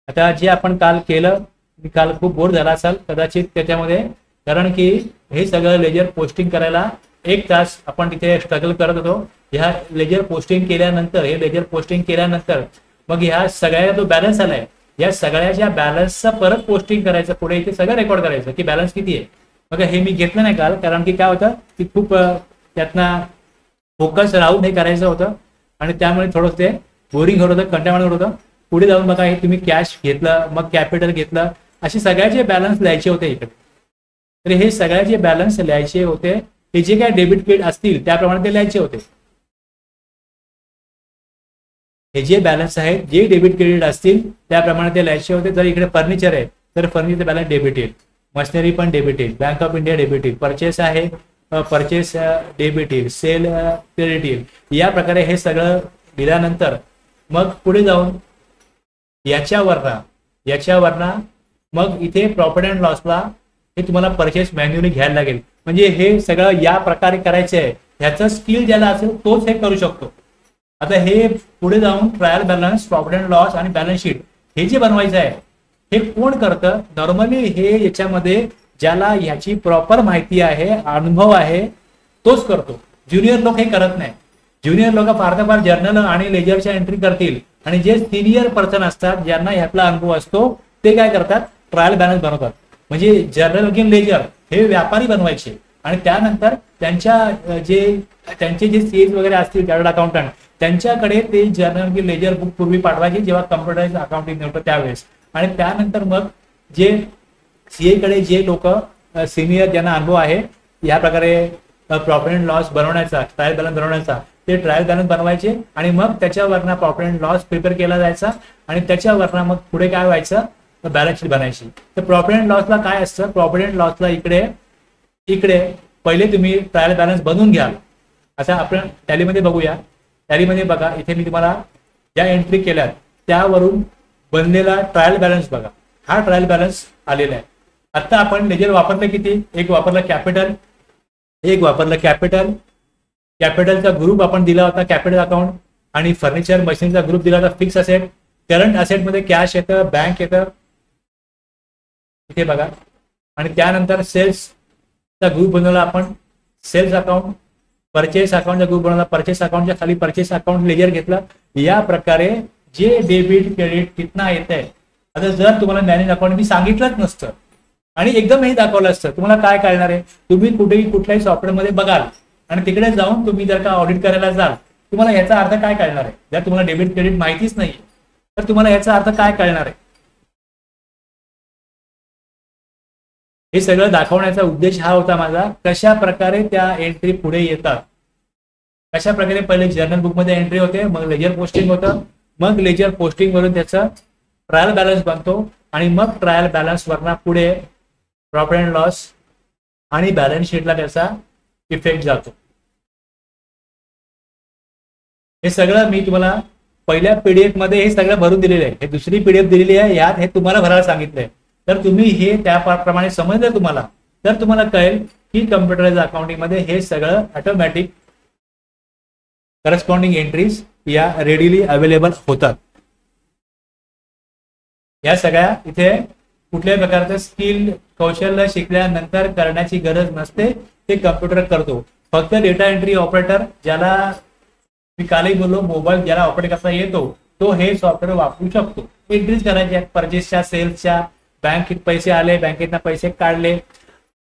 आता जे आपण काल केलं, मी काल खूप बोर झाला असाल कदाचित त्याच्यामध्ये, कारण की हे सगळं लेजर पोस्टिंग करायला 1 तास आपण तिथे स्ट्रगल करत होतो. ह्या लेजर पोस्टिंग केल्यानंतर मग ह्या सगळ्या जो बॅलन्स आलाय, या सगळ्याच्या बॅलन्सचा परत पोस्टिंग करायचं, पुढे इथे सगळं रेकॉर्ड करायचं की बॅलन्स किती आहे. मग हे मी घेतलं नाही काल, कारण की काय होतं की खूप त्यातनं फोकस राहून हे करायचं होतं आणि त्यामुळे थोडंसं ते बोरिंग होत होतं, कंटाळवाणं होत होतं. पुढे जाऊन बघा हे तुम्ही कॅश घेतलं, मग कॅपिटल घेतलं, असे सगळ्याचे बॅलन्स लिहायचे होते इकडे. तर हे सगळ्याचे बॅलन्स लिहायचे होते. हे जे काय डेबिट क्रेडिट असतील त्याप्रमाणे ते लिहायचे होते. हे जे बॅलन्स आहेत, जे डेबिट क्रेडिट असतील त्याप्रमाणे ते लिहायचे होते. जर इकडे फर्निचर आहे तर फर्निचर बॅलन्स डेबिट येईल, मशिनरी पण डेबिट येईल, बँक ऑफ इंडिया डेबिट येईल, परचेस आहे परचेस डेबिट येईल, सेल क्रेडिट येईल. या प्रकारे हे सगळं दिल्यानंतर मग पुढे जाऊन याच्यावरना मग इथे प्रॉफिट अँड लॉसला हे तुम्हाला परचेस मॅन्युअली घ्यायला लागेल. म्हणजे हे सगळं या प्रकारे करायचं आहे. ह्याचं स्किल ज्याला असेल तोच हे करू शकतो. आता हे पुढे जाऊन trial balance, profit and loss आणि बॅलन्स शीट हे जे बनवायचं आहे हे कोण करतं? नॉर्मली हे याच्यामध्ये ज्याला ह्याची प्रॉपर माहिती आहे, अनुभव आहे, तोच करतो. ज्युनियर लोक हे करत नाही. ज्युनियर लोक फार तर फार जर्नल आणि लेजरच्या एंट्री करतील आणि जे सिनियर पर्सन असतात ज्यांना ह्यातला अनुभव असतो ते काय करतात? ट्रायल बॅलन्स बनवतात. म्हणजे जर्नल किंवा लेजर हे व्यापारी बनवायचे आणि त्यानंतर त्यांचे जे सीएज वगैरे असतील, चार्टर्ड अकाउंटंट, त्यांच्याकडे ते जर्नल की लेजर बुक पूर्वी पाठवायचे जेव्हा कम्प्युटराइज अकाउंटिंग नव्हतं त्यावेळेस. आणि त्यानंतर मग जे सीए कडे जे लोक सिनियर ज्यांना अनुभव आहे या प्रकारे प्रॉफिट अँड लॉस बनवण्याचा, ट्रायल बॅलन्स बनवण्याचा, ते ट्रायल बॅलन्स बनवायचे आणि मग त्याच्यावरनं प्रॉफिट अँड लॉस प्रिपेअर केला जायचा आणि त्याच्यावरनं मग पुढे काय व्हायचं? बॅलन्स शीट बनायची. तर प्रॉफिट अँड लॉसला काय असतं? प्रॉफिट अँड लॉसला इकडे पहिले तुम्ही ट्रायल बॅलन्स बनवून घ्याल. आता आपण टॅलीमध्ये बघूया. टॅलीमध्ये बघा, इथे मी तुम्हाला ज्या एंट्री केल्यात त्यावरून बनलेला ट्रायल बॅलन्स बघा. हा ट्रायल बॅलन्स आलेला आहे. आता आपण लेजर वापरलं किती? एक वापरलं कॅपिटल, कॅपिटलचा ग्रुप आपण दिला होता कॅपिटल अकाउंट, आणि फर्निचर मशीनचा ग्रुप दिला होता फिक्स असेट. करंट असेट मध्ये कॅश येतं, बँक येतं, इथे बघा. आणि त्यानंतर सेल्सचा ग्रुप बनवला आपण, सेल्स अकाउंट. परचेस अकाउंटचा ग्रुप बनवला, परचेस अकाउंटच्या खाली परचेस अकाउंट लेजर घेतलं. या प्रकारे जे डेबिट क्रेडिट कितना येत आहे. आता जर तुम्हाला मॅनेज अकाउंट मी सांगितलंच नसतं आणि एकदम हे दाखवलं असतं, तुम्हाला काय कळणार आहे? तुम्ही कुठल्याही सॉफ्टवेअरमध्ये बघाल आणि तिकडे जाऊन तुम्ही जर का ऑडिट करायला जाल, तुम्हाला याचा अर्थ काय कळणार आहे? जर तुम्हाला डेबिट क्रेडिट माहितीच नाही तर तुम्हाला याचा अर्थ काय कळणार आहे? हे सगळं दाखवण्याचा उद्देश हा होता माझा. कशा प्रकारे त्या एंट्री पुढे येतात, कशा प्रकारे पहिले जर्नल बुक मध्ये एंट्री होते, मग लेजर पोस्टिंग होतं, मग लेजर पोस्टिंग वरून त्याचा ट्रायल बॅलन्स बनतो आणि मग ट्रायल बॅलन्स वरना पुढे प्रॉफिट अँड लॉस आणि बॅलन्स शीटला त्याचा इफेक्ट जातो. हे सगळं मी तुम्हाला पहिल्या पीडीएफ मध्ये हे सगळं भरून दिलेलं आहे. हे दुसरी पीडीएफ दिलेली आहे, यात हे तुम्हाला भरायला सांगितलंय. तर तुम्ही हे त्याप्रमाणे समजलं तुम्हाला, तर तुम्हाला कळेल की कम्प्युटराइज अकाउंटिंग मध्ये हे सगळं ऑटोमॅटिक करस्पॉन्डिंग एंट्रीज या रेडीली अवेलेबल होतात. या सगळ्या इथे कुठल्याही प्रकारचं स्किल कौशल्य शिकल्यानंतर करण्याची गरज नसते, ते कम्प्युटर करतो. फक्त डेटा एंट्री ऑपरेटर, ज्याला मी कालही बोललो मोबाईल ज्याला ऑपरेट करता येतो, तो हे सॉफ्टवेअर वापरू शकतो. एंट्रीज करायच्या परचेसच्या, सेल्सच्या, बँकेत पैसे आले, बँकेतनं पैसे काढले,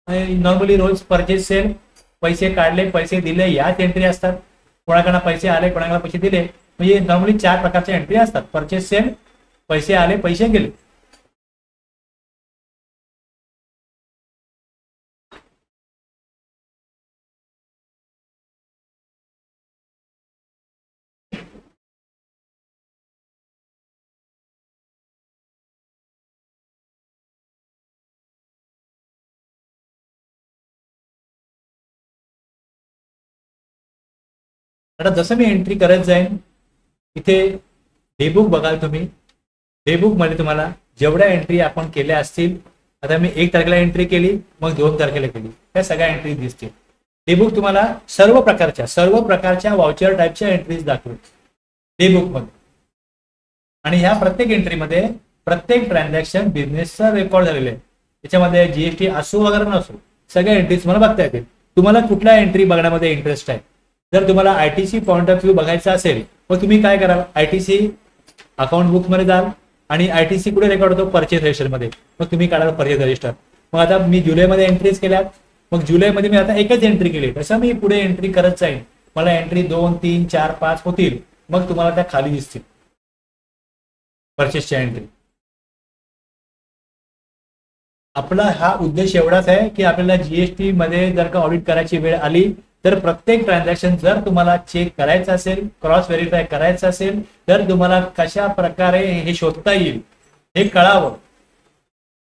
नॉर्मली रोज परचेस सेल, पैसे काढले, पैसे दिले, याच एंट्री असतात. कोणाकडनं पैसे आले, कोणाकडे पैसे दिले, म्हणजे नॉर्मली 4 प्रकारच्या एंट्री असतात. परचेस सेल, पैसे आले, पैसे गेले. आता जसं मी एंट्री करत जाईन, इथे डेबुक बघाल तुम्ही. डेबुक मध्ये तुम्हाला जेवढ्या एंट्री आपण केल्या असतील, आता मी 1 तारखेला एंट्री केली, मग 2 तारखेला केली, त्या सगळ्या एंट्री दिसतील. डेबुक तुम्हाला सर्व प्रकारच्या वाउचर टाईपच्या एंट्रीज दाखवेल डेबुक मध्ये. आणि ह्या प्रत्येक एंट्रीमध्ये प्रत्येक ट्रान्झॅक्शन बिझनेसचा रेकॉर्ड झालेला आहे. त्याच्यामध्ये जीएसटी असो वगैरे नसो, सगळ्या एंट्रीज मला बघता येतील. तुम्हाला कुठल्या एंट्री बघण्यामध्ये इंटरेस्ट आहे? जर तुम्हाला आयटीसी पॉइंट ऑफ व्ह्यू बघायचा असेल, मग तुम्ही काय कराल, आयटीसी अकाउंट बुक मध्ये जाल आणि आयटीसी कुठे रेकॉर्ड होतो, परचेस रजिस्टर मध्ये. मग तुम्ही काढाल परचेस रजिस्टर. मग आता मी जुलैमध्ये एंट्रीज केल्या, मग जुलैमध्ये मी आता एकच एंट्री केली, तसं मी पुढे एंट्री करत जाईन. मला एंट्री 2, 3, 4, 5 होतील, मग तुम्हाला त्या खाली दिसतील परचेसच्या एंट्री. आपला हा उद्देश एवढाच आहे की आपल्याला जीएसटी मध्ये जर का ऑडिट करायची वेळ आली, तर प्रत्येक ट्रान्झॅक्शन जर तुम्हाला चेक करायचं असेल, क्रॉस व्हेरीफाय करायचं असेल, तर तुम्हाला कशा प्रकारे हे शोधता येईल हे कळावं.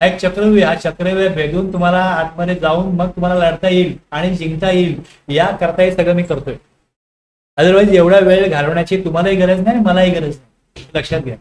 एक चक्रव्यूह, हा चक्रव्यूह भेदून तुम्हाला आतमध्ये जाऊन मग तुम्हाला लढता येईल आणि जिंकता येईल, या करता हे सगळं मी करतोय. अदरवाईज एवढा वेळ घालवण्याची तुम्हालाही गरज नाही, मलाही गरज नाही, लक्षात घ्या.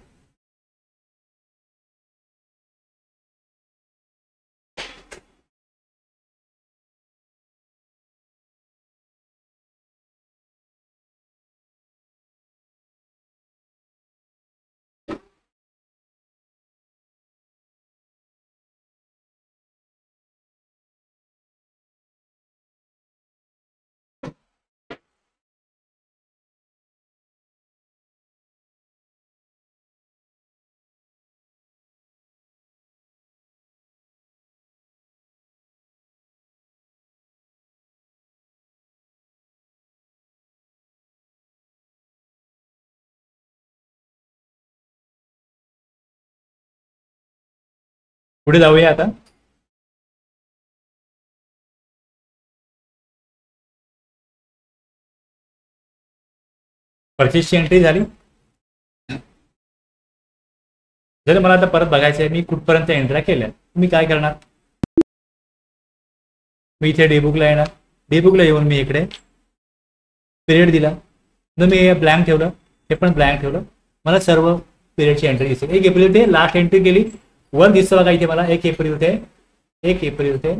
पुढे जाऊया आता. परचेसची एंट्री झाली. जर मला आता परत बघायचं आहे मी कुठपर्यंत एंट्री केल्या, मी काय करणार, मी इथे डेबुकला येणार. डेबुकला येऊन मी इकडे पिरियड दिला, तर मी ब्लँक ठेवलं, हे पण ब्लँक ठेवलं. मला सर्व पिरियडची एंट्री दिसते. 1 एप्रिल ते लास्ट एंट्री केली, वर दिसतं बघा इथे मला 1 एप्रिल ते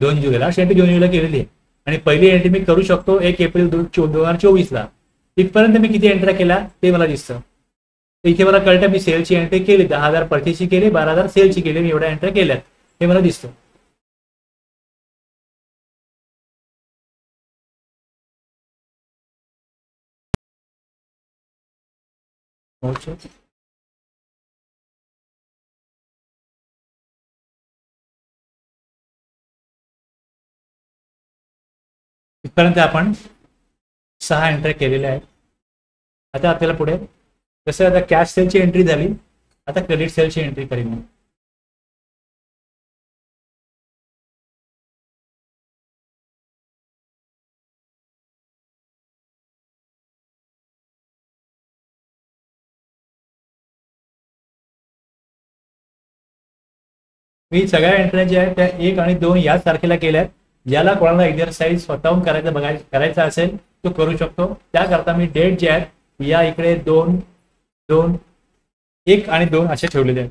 2 जुलै, लास्ट एंट्री 2 जुलैला केलेली आहे. आणि पहिली एंट्री मी करू शकतो 1 एप्रिल 2024ला. इथपर्यंत मी किती एंट्री केल्या ते मला दिसतं. इथे मला कळतं मी सेलची एंट्री केली, 10,000 परचेसची केली, 12,000 सेलची केली, मी एवढ्या एंट्री केल्यात हे मला दिसतं. इथपर्यंत आपण 6 एंट्री केलेल्या आहेत. आता आपल्याला पुढे कसं, आता कॅश सेलची एंट्री झाली, आता क्रेडिट सेलची एंट्री करीन. मी सगळ्या एंट्री ज्या आहेत त्या 1 आणि 2 याच तारखेला केल्यात. ज्याला कोणाला एक्झरसाइज स्वतःहून करायचा असेल तो करू शकतो. त्याकरता मी डेट जे आहेत या इकडे 2, 2, 1 आणि 2 असे ठेवलेले आहेत.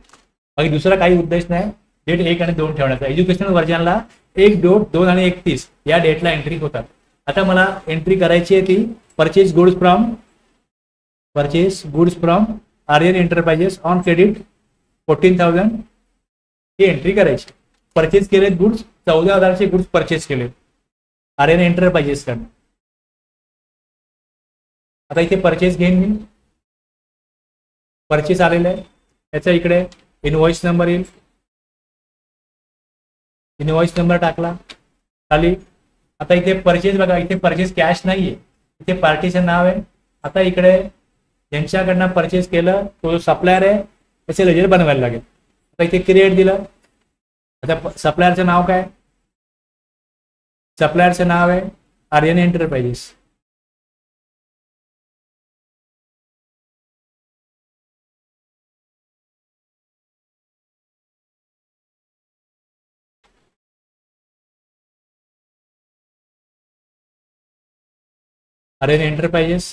बाकी दुसरा काही उद्देश नाही डेट 1 आणि 2 ठेवण्याचा. एज्युकेशनल व्हर्जनला 1, 2 आणि 31 या डेटला एंट्री होतात. आता मला एंट्री करायची आहे ती purchase goods from Aryan enterprises on credit 14,000 ही एंट्री करायची. परचेस केलेत गुड्स 14,000चे गुड्स परचेस केलेत आर्यन एंटरप्राइजेस कडून. आता इथे परचेस घेईन मी. परचेस आलेलं आहे याचा इकडे इनवॉइस नंबर येईल. इनवॉइस नंबर टाकला खाली. आता इथे परचेस बघा, इथे परचेस कॅश नाहीये, इथे पार्टीचं नाव आहे. आता इकडे ज्यांच्याकडनं परचेस केलं तो सप्लायर आहे त्याचे लेजर बनवायला लागेल. आता इथे क्रिएट दिलं. आता सप्लायरचं नाव काय? सप्लायरचं नाव आहे आर्यन एंटरप्राइजेस. आर्यन एंटरप्राइजेस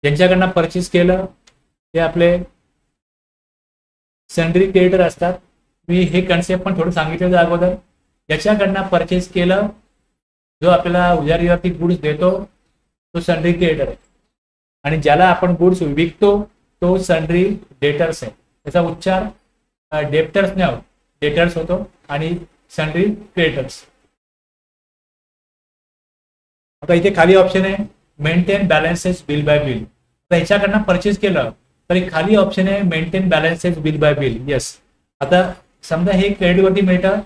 ज्यांच्याकडनं परचेस केलं ते आपले सन्ड्री क्रिएटर असतात. मी हे कन्सेप्ट पण थोडं सांगितलं अगोदर. ज्याच्याकडनं परचेस केलं जो आपल्याला उधारीवरती गुड्स देतो तो सन्ड्री क्रिएटर आहे, आणि ज्याला आपण गुड्स विकतो तो सन्ड्री डेटर्स आहे. त्याचा उच्चार डेप्टर्स नाही होत, डेटर्स होतो, आणि सन्ड्री क्रिएटर्स. आता इथे खाली ऑप्शन आहे maintain balances bill by bill. आता ह्याच्याकडनं परचेस केलं तरी खाली ऑप्शन आहे maintain balances bill by bill. Yes. आता समजा हे क्रेडिटवरती मिळतं,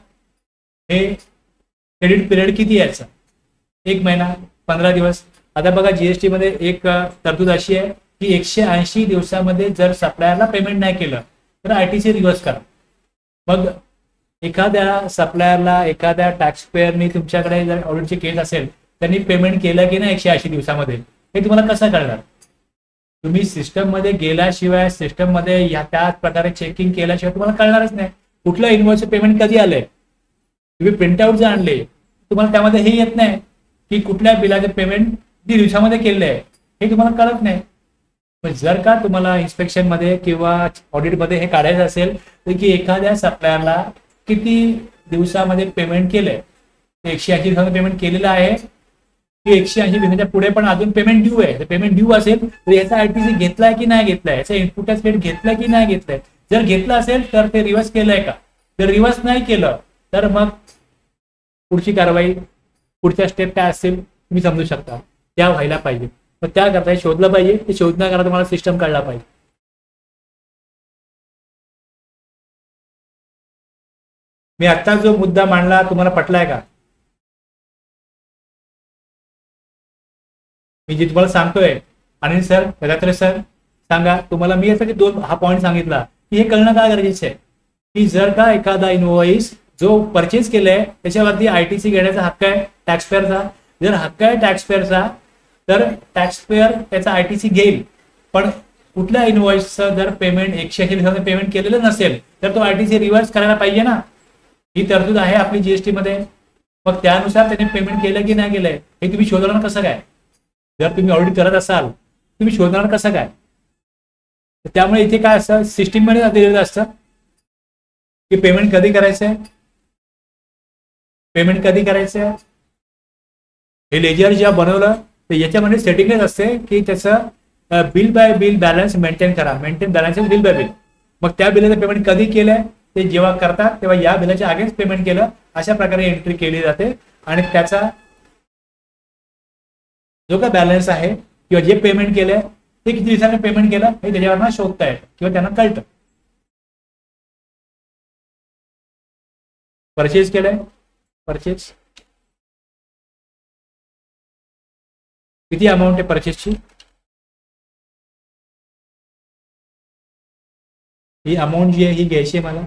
हे क्रेडिट पिरियड किती यायचा? 1 महिना, 15 दिवस. आता बघा जीएसटी मध्ये एक तरतूद अशी आहे की 180 दिवसामध्ये जर सप्लायरला पेमेंट नाही केलं तर आयटीसी रिव्हर्स करा. मग एखाद्या सप्लायरला, एखाद्या टॅक्स पेअरनी तुमच्याकडे जर ऑडिटची केस असेल, त्यांनी पेमेंट केलं की नाही 180 दिवसामध्ये, हे तुम्हाला कसं कळणार? तुम्ही सिस्टम मध्ये गेल्याशिवाय, सिस्टम मध्ये त्याच प्रकारे चेकिंग केल्याशिवाय तुम्हाला कळणारच नाही कुठलं इनवॉइस पेमेंट कधी आलंय. तुम्ही प्रिंटआउट जर आणले तुम्हाला त्यामध्ये हे येत नाही की कुठल्या बिलाचे पेमेंट किती दिवसामध्ये केले आहे, हे तुम्हाला कळत नाही. पण जर का तुम्हाला इन्स्पेक्शन मध्ये किंवा ऑडिटमध्ये हे काढायचं असेल तर की एखाद्या सप्लायरला किती दिवसामध्ये पेमेंट केलंय, 180 दिवसामध्ये पेमेंट केलेलं आहे की 180 दिवसाच्या पुढे पण अजून पेमेंट ड्यू आहे, पेमेंट ड्यू असेल तर याचा आयटीसी घेतलाय की नाही घेतलाय, याचा इनपुट रेट घेतलाय की नाही घेतलाय. जर घेतला असेल तर ते रिव्हर्स केलंय का? जर रिव्हर्स नाही केलं तर मग पुढची कारवाई, पुढच्या स्टेप काय असेल तुम्ही समजू शकता. त्या व्हायला पाहिजे. मग त्याकरता शोधलं पाहिजे. ते शोधण्याकरता तुम्हाला सिस्टम काढला पाहिजे. मी आता जो मुद्दा मांडला तुम्हाला पटलाय का? मी जे तुम्हाला सांगतोय अनिल सर, दत्तात्रय सर, सांगा तुम्हाला. मी यासाठी हा पॉईंट सांगितला की हे कळणं काय गरजेचं आहे की जर का एखादा इनवॉइस जो परचेस केलाय त्याच्यावरती आयटीसी घेण्याचा हक्क आहे टॅक्स पेअरचा. जर हक्क आहे टॅक्स पेअरचा तर टॅक्स पेअर त्याचा आयटीसी घेईल. पण कुठल्या इनवॉइसचं जर पेमेंट 180 दिवसाचं पेमेंट केलेलं नसेल तर तो आयटीसी रिव्हर्स करायला पाहिजे ना. ही तरतूद आहे आपली जीएसटी मध्ये. मग त्यानुसार त्याने पेमेंट केलं की नाही केलंय हे तुम्ही शोधणार कसं काय? जर तुम्ही ऑडिट करत असाल तुम्ही शोधणार कसं काय? त्यामुळे इथे काय असतं, सिस्टीम मध्ये दिलेलं असतं की पेमेंट कधी करायचंय, पेमेंट कधी करायचंय. हे लेजर जेव्हा बनवलं तर याच्यामध्ये सेटिंगच असते की त्याचं bill by bill balance maintain करा, maintain balance bill by bill. मग त्या बिलाचं पेमेंट कधी केलंय ते जेव्हा करतात तेव्हा या बिलाच्या आगेच पेमेंट केलं, अशा प्रकारे एंट्री केली जाते. आणि त्याचा जो काय बॅलन्स आहे किंवा जे पेमेंट केलंय ते किती दिवसाने पेमेंट केलं हे त्याच्यावर शोधता येतं किंवा त्यांना कळतं. परचेस केलंय, परचेस किती अमाऊंट आहे परचेसची? ही अमाऊंट जी आहे ही घ्यायची आहे मला.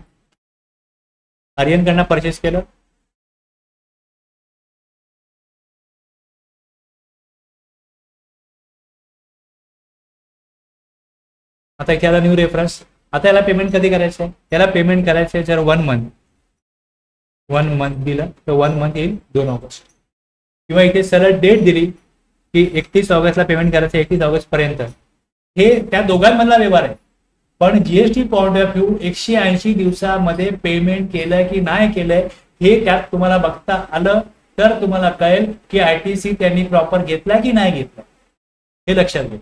आर्यन कडनं परचेस केलं, आता इथे आला न्यू रेफरन्स. आता याला पेमेंट कधी करायचं आहे? याला पेमेंट करायचं आहे जर 1 मंथ दिलं तर 1 मंथ येईल 2 ऑगस्ट. किंवा इथे सरळ डेट दिली की 31 ऑगस्टला पेमेंट करायचं, 31 ऑगस्ट पर्यंत. हे त्या दोघांमधला व्यवहार आहे. पण जीएसटी पॉइंट ऑफ व्ह्यू 180 दिवसामध्ये पेमेंट केलंय की नाही केलंय हे त्यात तुम्हाला बघता आलं तर तुम्हाला कळेल की आयटीसी त्यांनी प्रॉपर घेतला की नाही घेतला, हे लक्षात घ्या.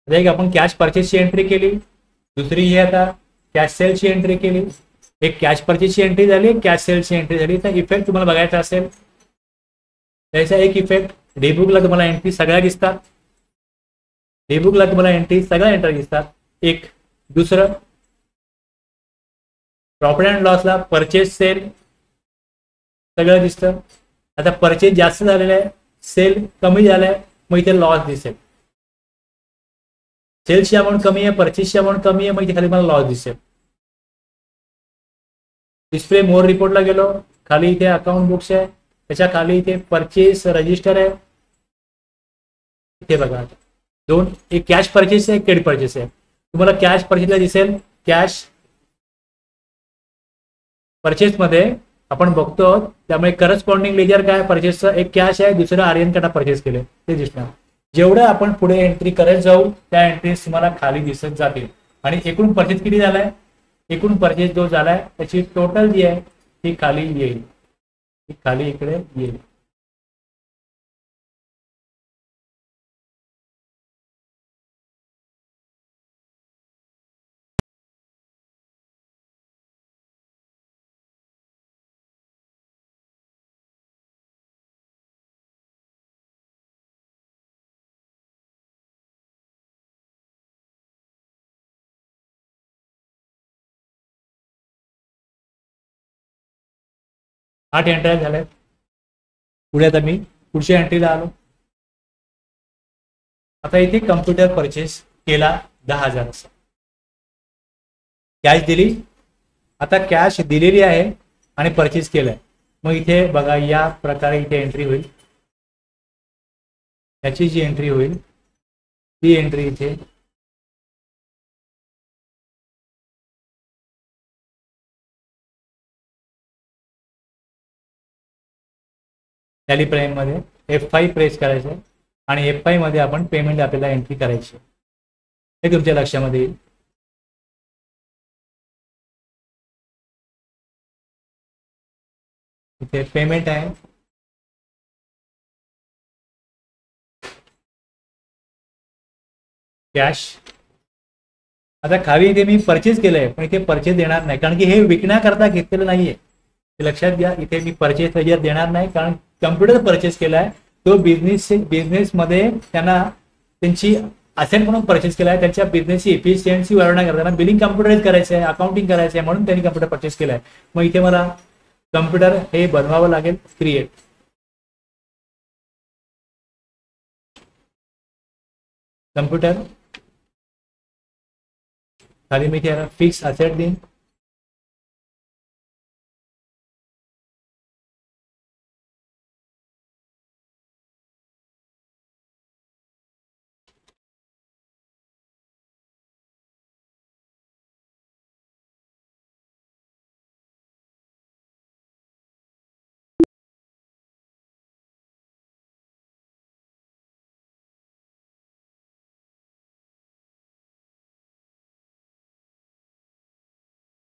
एक आपण कॅश परचेसची एंट्री केली, दुसरी ही आता कॅश सेलची एंट्री केली. एक कॅश परचेसची एंट्री झाली, एक कॅश सेलची एंट्री झाली. तर इफेक्ट तुम्हाला बघायचा असेल त्याचा एक इफेक्ट डेबुकला तुम्हाला एंट्री सगळ्या दिसतात, डेबुकला तुम्हाला एंट्री सगळ्या एंट्री दिसतात. एक दुसरं प्रॉफिट अँड लॉसला परचेस सेल सगळं दिसतं. आता परचेस जास्त झालेलं आहे, सेल कमी झालाय, मग इथे लॉस दिसेल. सेल्सची अमाऊंट कमी आहे, परचेसची अमाऊंट कमी आहे, मग इथे खाली मला लॉस दिसेल. डिस्प्ले मोर रिपोर्टला गेलो, खाली इथे अकाउंट बुक्स आहे, त्याच्या खाली इथे परचेस रजिस्टर आहे. इथे बघा दोन, एक कॅश परचेस आहे, एक क्रेडिट परचेस आहे. तुम्हाला कॅश परचेसला दिसेल, कॅश परचेस मध्ये आपण बघतो, त्यामुळे करस्पॉन्डिंग लेजर काय परचेसचं, एक कॅश आहे, दुसरं आर्यन कडा परचेस केले ते दिसणार. जेवढं आपण पुढे एंट्री करत जाऊ त्या एंट्रीज तुम्हाला खाली दिसत जातील. आणि एकूण परचेस किती झालाय, एकूण परचेस जो झालाय त्याची टोटल जी आहे ती खाली येईल, ती खाली इकडे येईल. आठ एंट्री झाल्या. पुढे आता मी पुढच्या एंट्रीला आलो. आता इथे कम्प्युटर परचेस केला 10,000 असा, कॅश दिली, आता कॅश दिलेली आहे आणि परचेस केलाय. मग इथे बघा या प्रकारे इथे एंट्री होईल. याची जी एंट्री होईल ती एंट्री इथे टॅली प्राईम मध्ये F5 प्रेस करायचं आणि F5 मध्ये आपण पेमेंट आपल्याला एंट्री करायची, हे तुमच्या लक्षामध्ये येईल. इथे पेमेंट आहे, कॅश. आता खाली इथे मी परचेस केलंय, पण इथे परचेस देणार नाही कारण की हे विकण्याकरता घेतलेलं नाहीये, लक्षात घ्या. इथे मी परचेस लेजर देणार नाही कारण कम्प्युटर परचेस केलाय, तो बिझनेस मध्ये त्यांना त्यांची असेट म्हणून परचेस केलाय, त्यांच्या बिझनेसची एफिशियन्सी वाढवण्याकरता बिलिंग कम्प्युटराइज करायचं आहे, अकाउंटिंग करायचं आहे, म्हणून त्यांनी कम्प्युटर परचेस केलाय. मग इथे मला कम्प्युटर हे बनवावं लागेल, क्रिएट. कम्प्युटर खाली मी इथे फिक्स असेट देईन.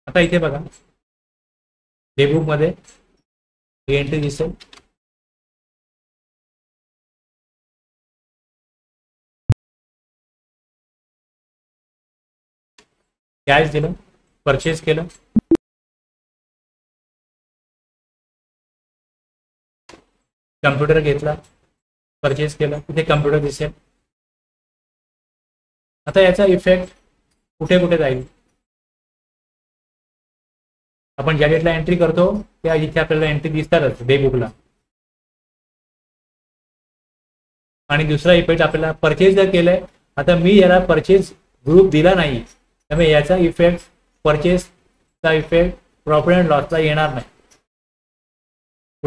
आता इथे बघा डेबुक मध्ये एंट्री दिसेल, कॅश दिलं, परचेस केलं, कम्प्युटर घेतला, परचेस केलं, तिथे कम्प्युटर दिसेल. आता याचा इफेक्ट कुठे कुठे जाईल, आपण ज्या डेटला एंट्री करतो त्या इथे आपल्याला एंट्री दिसतातच डे बुकला. आणि दुसरा इफेक्ट आपल्याला परचेस जर केलंय, आता मी याला परचेस ग्रुप दिला नाही, त्यामुळे याचा इफेक्ट परचेसचा इफेक्ट प्रॉफिट अँड लॉसला येणार नाही.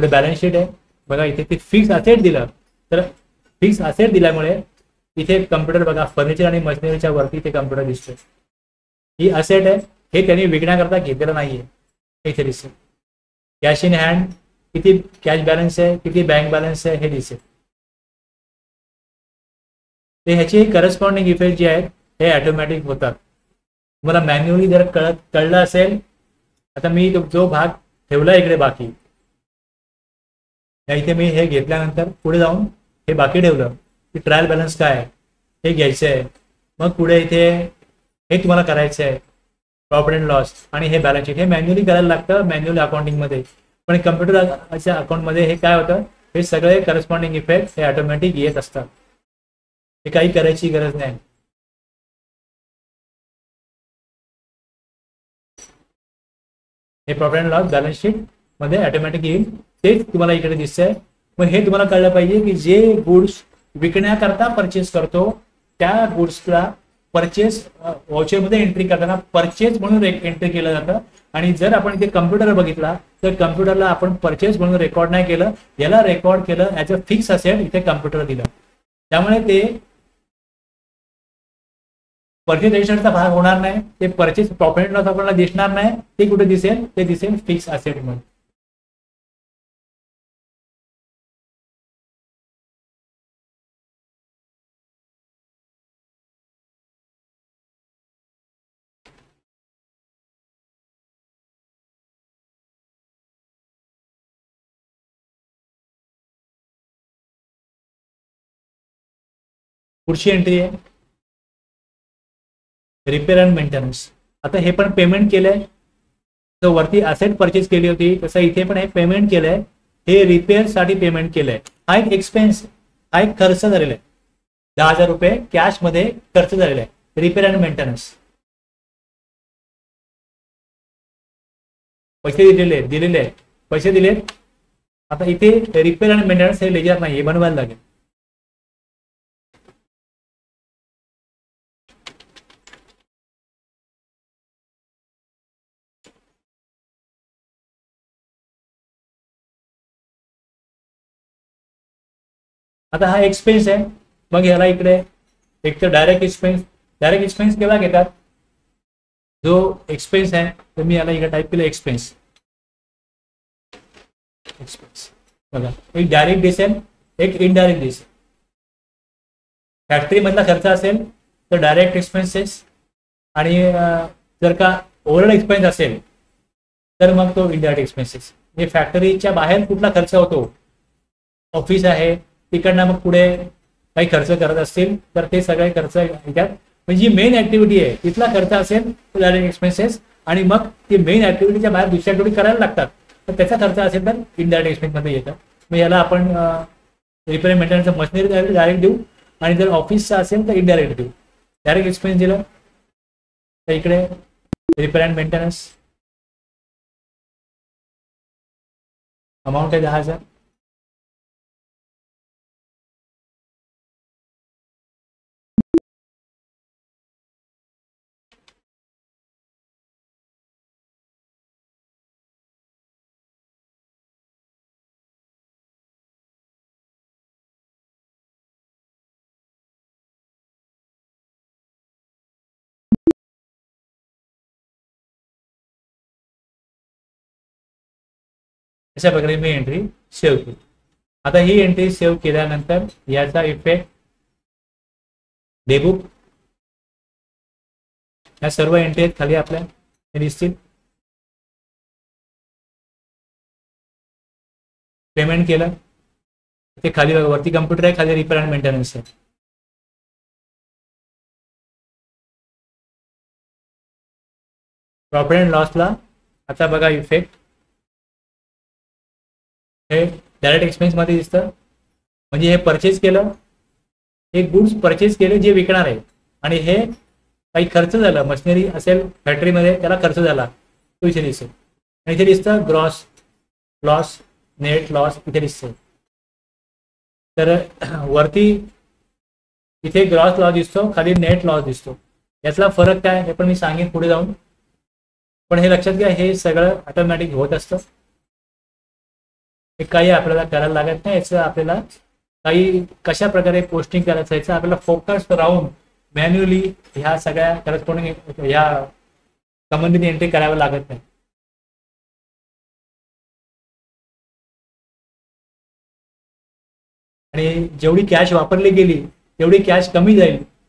पुढे बॅलन्स शीट आहे बघा, इथे ते फिक्स असेट दिलं, तर फिक्स असेट दिल्यामुळे इथे कम्प्युटर बघा, फर्निचर आणि मशिनरीच्या वरती इथे कम्प्युटर दिसतोय. ही असेट आहे, हे त्यांनी विकण्याकरता घेतलेलं नाहीये, इथे दिसेल. कॅश इन हँड किती कॅश बॅलन्स आहे, किती बँक बॅलन्स आहे हे दिसेल. ते ह्याची करस्पॉन्डिंग इफेक्ट जे आहेत हे ऑटोमॅटिक होतात. तुम्हाला मॅन्युअली जर कळलं असेल, आता मी जो भाग ठेवला इकडे बाकी, इथे मी हे घेतल्यानंतर पुढे जाऊन हे बाकी ठेवलं की ट्रायल बॅलन्स काय आहे हे घ्यायचं आहे. मग पुढे इथे हे तुम्हाला करायचं आहे, प्रॉफिट अँड लॉस आणि हे बॅलन्स शीट, हे मॅन्युअली करायला लागतं मॅन्युअल अकाउंटिंगमध्ये. पण कम्प्युटरच्या अकाउंटमध्ये हे काय होतं, हे सगळे करस्पॉन्डिंग इफेक्ट हे ऑटोमॅटिक येत असतात, हे काही करायची गरज नाही. हे profit and loss balance sheet मध्ये ऑटोमॅटिक येईल, तेच तुम्हाला इकडे दिसतंय. मग हे तुम्हाला कळलं पाहिजे की जे गुड्स विकण्याकरता परचेस करतो त्या गुड्सला परचेस व्हाउचरमध्ये एंट्री करताना परचेस म्हणून एंट्री केलं जातं. आणि जर आपण इथे कम्प्युटर बघितला तर कम्प्युटरला आपण परचेस म्हणून रेकॉर्ड नाही केलं, याला रेकॉर्ड केलं ॲज अ फिक्स असेट, इथे कम्प्युटर दिलं. त्यामुळे ते परचेस रजिस्टरचा भाग होणार नाही, ते परचेस प्रॉफिट अँड लॉस आपल्याला दिसणार नाही. ते कुठे दिसेल, ते दिसेल फिक्स असेट म्हणून. पुढची एंट्री आहे रिपेअर अँड मेंटेनन्स. आता हे पण पेमेंट केलंय, तर वरती असेट परचेस केली होती तसं इथे पण हे पेमेंट केलंय, हे रिपेअर साठी पेमेंट केलंय. हा एक एक्सपेन्स, हा एक खर्च झालेला आहे. 10,000 रुपये कॅश मध्ये खर्च झालेला आहे रिपेअर अँड मेंटेनन्स. पैसे दिलेले आहेत, पैसे दिलेत. आता इथे रिपेअर अँड मेंटेनन्स हे लेजर नाही, हे बनवायला लागेल. आता हा एक्सपेन्स आहे, मग याला इकडे एक तर डायरेक्ट एक्सपेन्स केव्हा घेतात, जो एक्सपेन्स आहे तर मी याला इकडे टाईप केलं एक्सपेन्स. बघा, एक डायरेक्ट दिसेल, एक इनडायरेक्ट दिसेल. फॅक्टरी मधला खर्च असेल तर डायरेक्ट एक्सपेन्सेस, आणि जर का ओव्हरऑल एक्सपेन्स असेल तर मग तो इनडायरेक्ट एक्सपेन्सेस. म्हणजे फॅक्टरीच्या बाहेर कुठला खर्च होतो, ऑफिस आहे तिकडनं मग पुढे काही खर्च करत असतील तर ते सगळे खर्च येतात. म्हणजे जी मेन ऍक्टिव्हिटी आहे तिथला खर्च असेल तर डायरेक्ट एक्सपेन्सेस, आणि मग ती मेन ऍक्टिव्हिटीच्या बाहेर दुसऱ्या ऍक्टिव्हिटी करायला लागतात तर त्याचा खर्च असेल तर इनडायरेक्ट एक्सपेन्स मध्ये येतं. मग याला आपण रिपेअर मेंटेनन्स मशिनरी डायरेक्ट देऊ, आणि जर ऑफिसचा असेल तर इनडायरेक्ट देऊ. डायरेक्ट एक्सपेन्स दिलं तर इकडे रिपेअर अँड मेंटेनन्स अमाऊंट आहे 10,000. अशा प्रकारे मी एंट्री सेव्ह केली. आता ही एंट्री सेव्ह केल्यानंतर याचा इफेक्ट डेबुक, या सर्व एंट्री आहेत खाली आपल्या हे दिसतील. पेमेंट केलं ते खाली वरती कम्प्युटर आहे, खाली रिपेअर अँड मेंटेनन्स आहे. प्रॉफिट अँड लॉसला आता बघा इफेक्ट हे डायरेक्ट एक्सपेन्स मध्ये दिसतं. म्हणजे हे परचेस केलं, हे गुड्स परचेस केले जे विकणार आहे, आणि हे काही खर्च झाला, मशिनरी असेल फॅक्टरीमध्ये त्याला खर्च झाला तो इथे दिसेल. आणि इथे दिसतं ग्रॉस लॉस, नेट लॉस इथे दिसतं. तर वरती इथे ग्रॉस लॉस दिसतो, खाली नेट लॉस दिसतो. यातला फरक काय हे पण मी सांगेन पुढे जाऊन, पण हे लक्षात घ्या हे सगळं ऑटोमॅटिक होत असतं. हे काही आपल्याला करायला लागत नाही. याचं आपल्याला काही कशा प्रकारे पोस्टिंग करायचं याचं आपल्याला फोकस राहून मॅन्युअली ह्या सगळ्या करस्पॉन्डिंग ह्या संबंधित एंट्री कराव्या लागत नाही. आणि जेवढी कॅश वापरली गेली तेवढी कॅश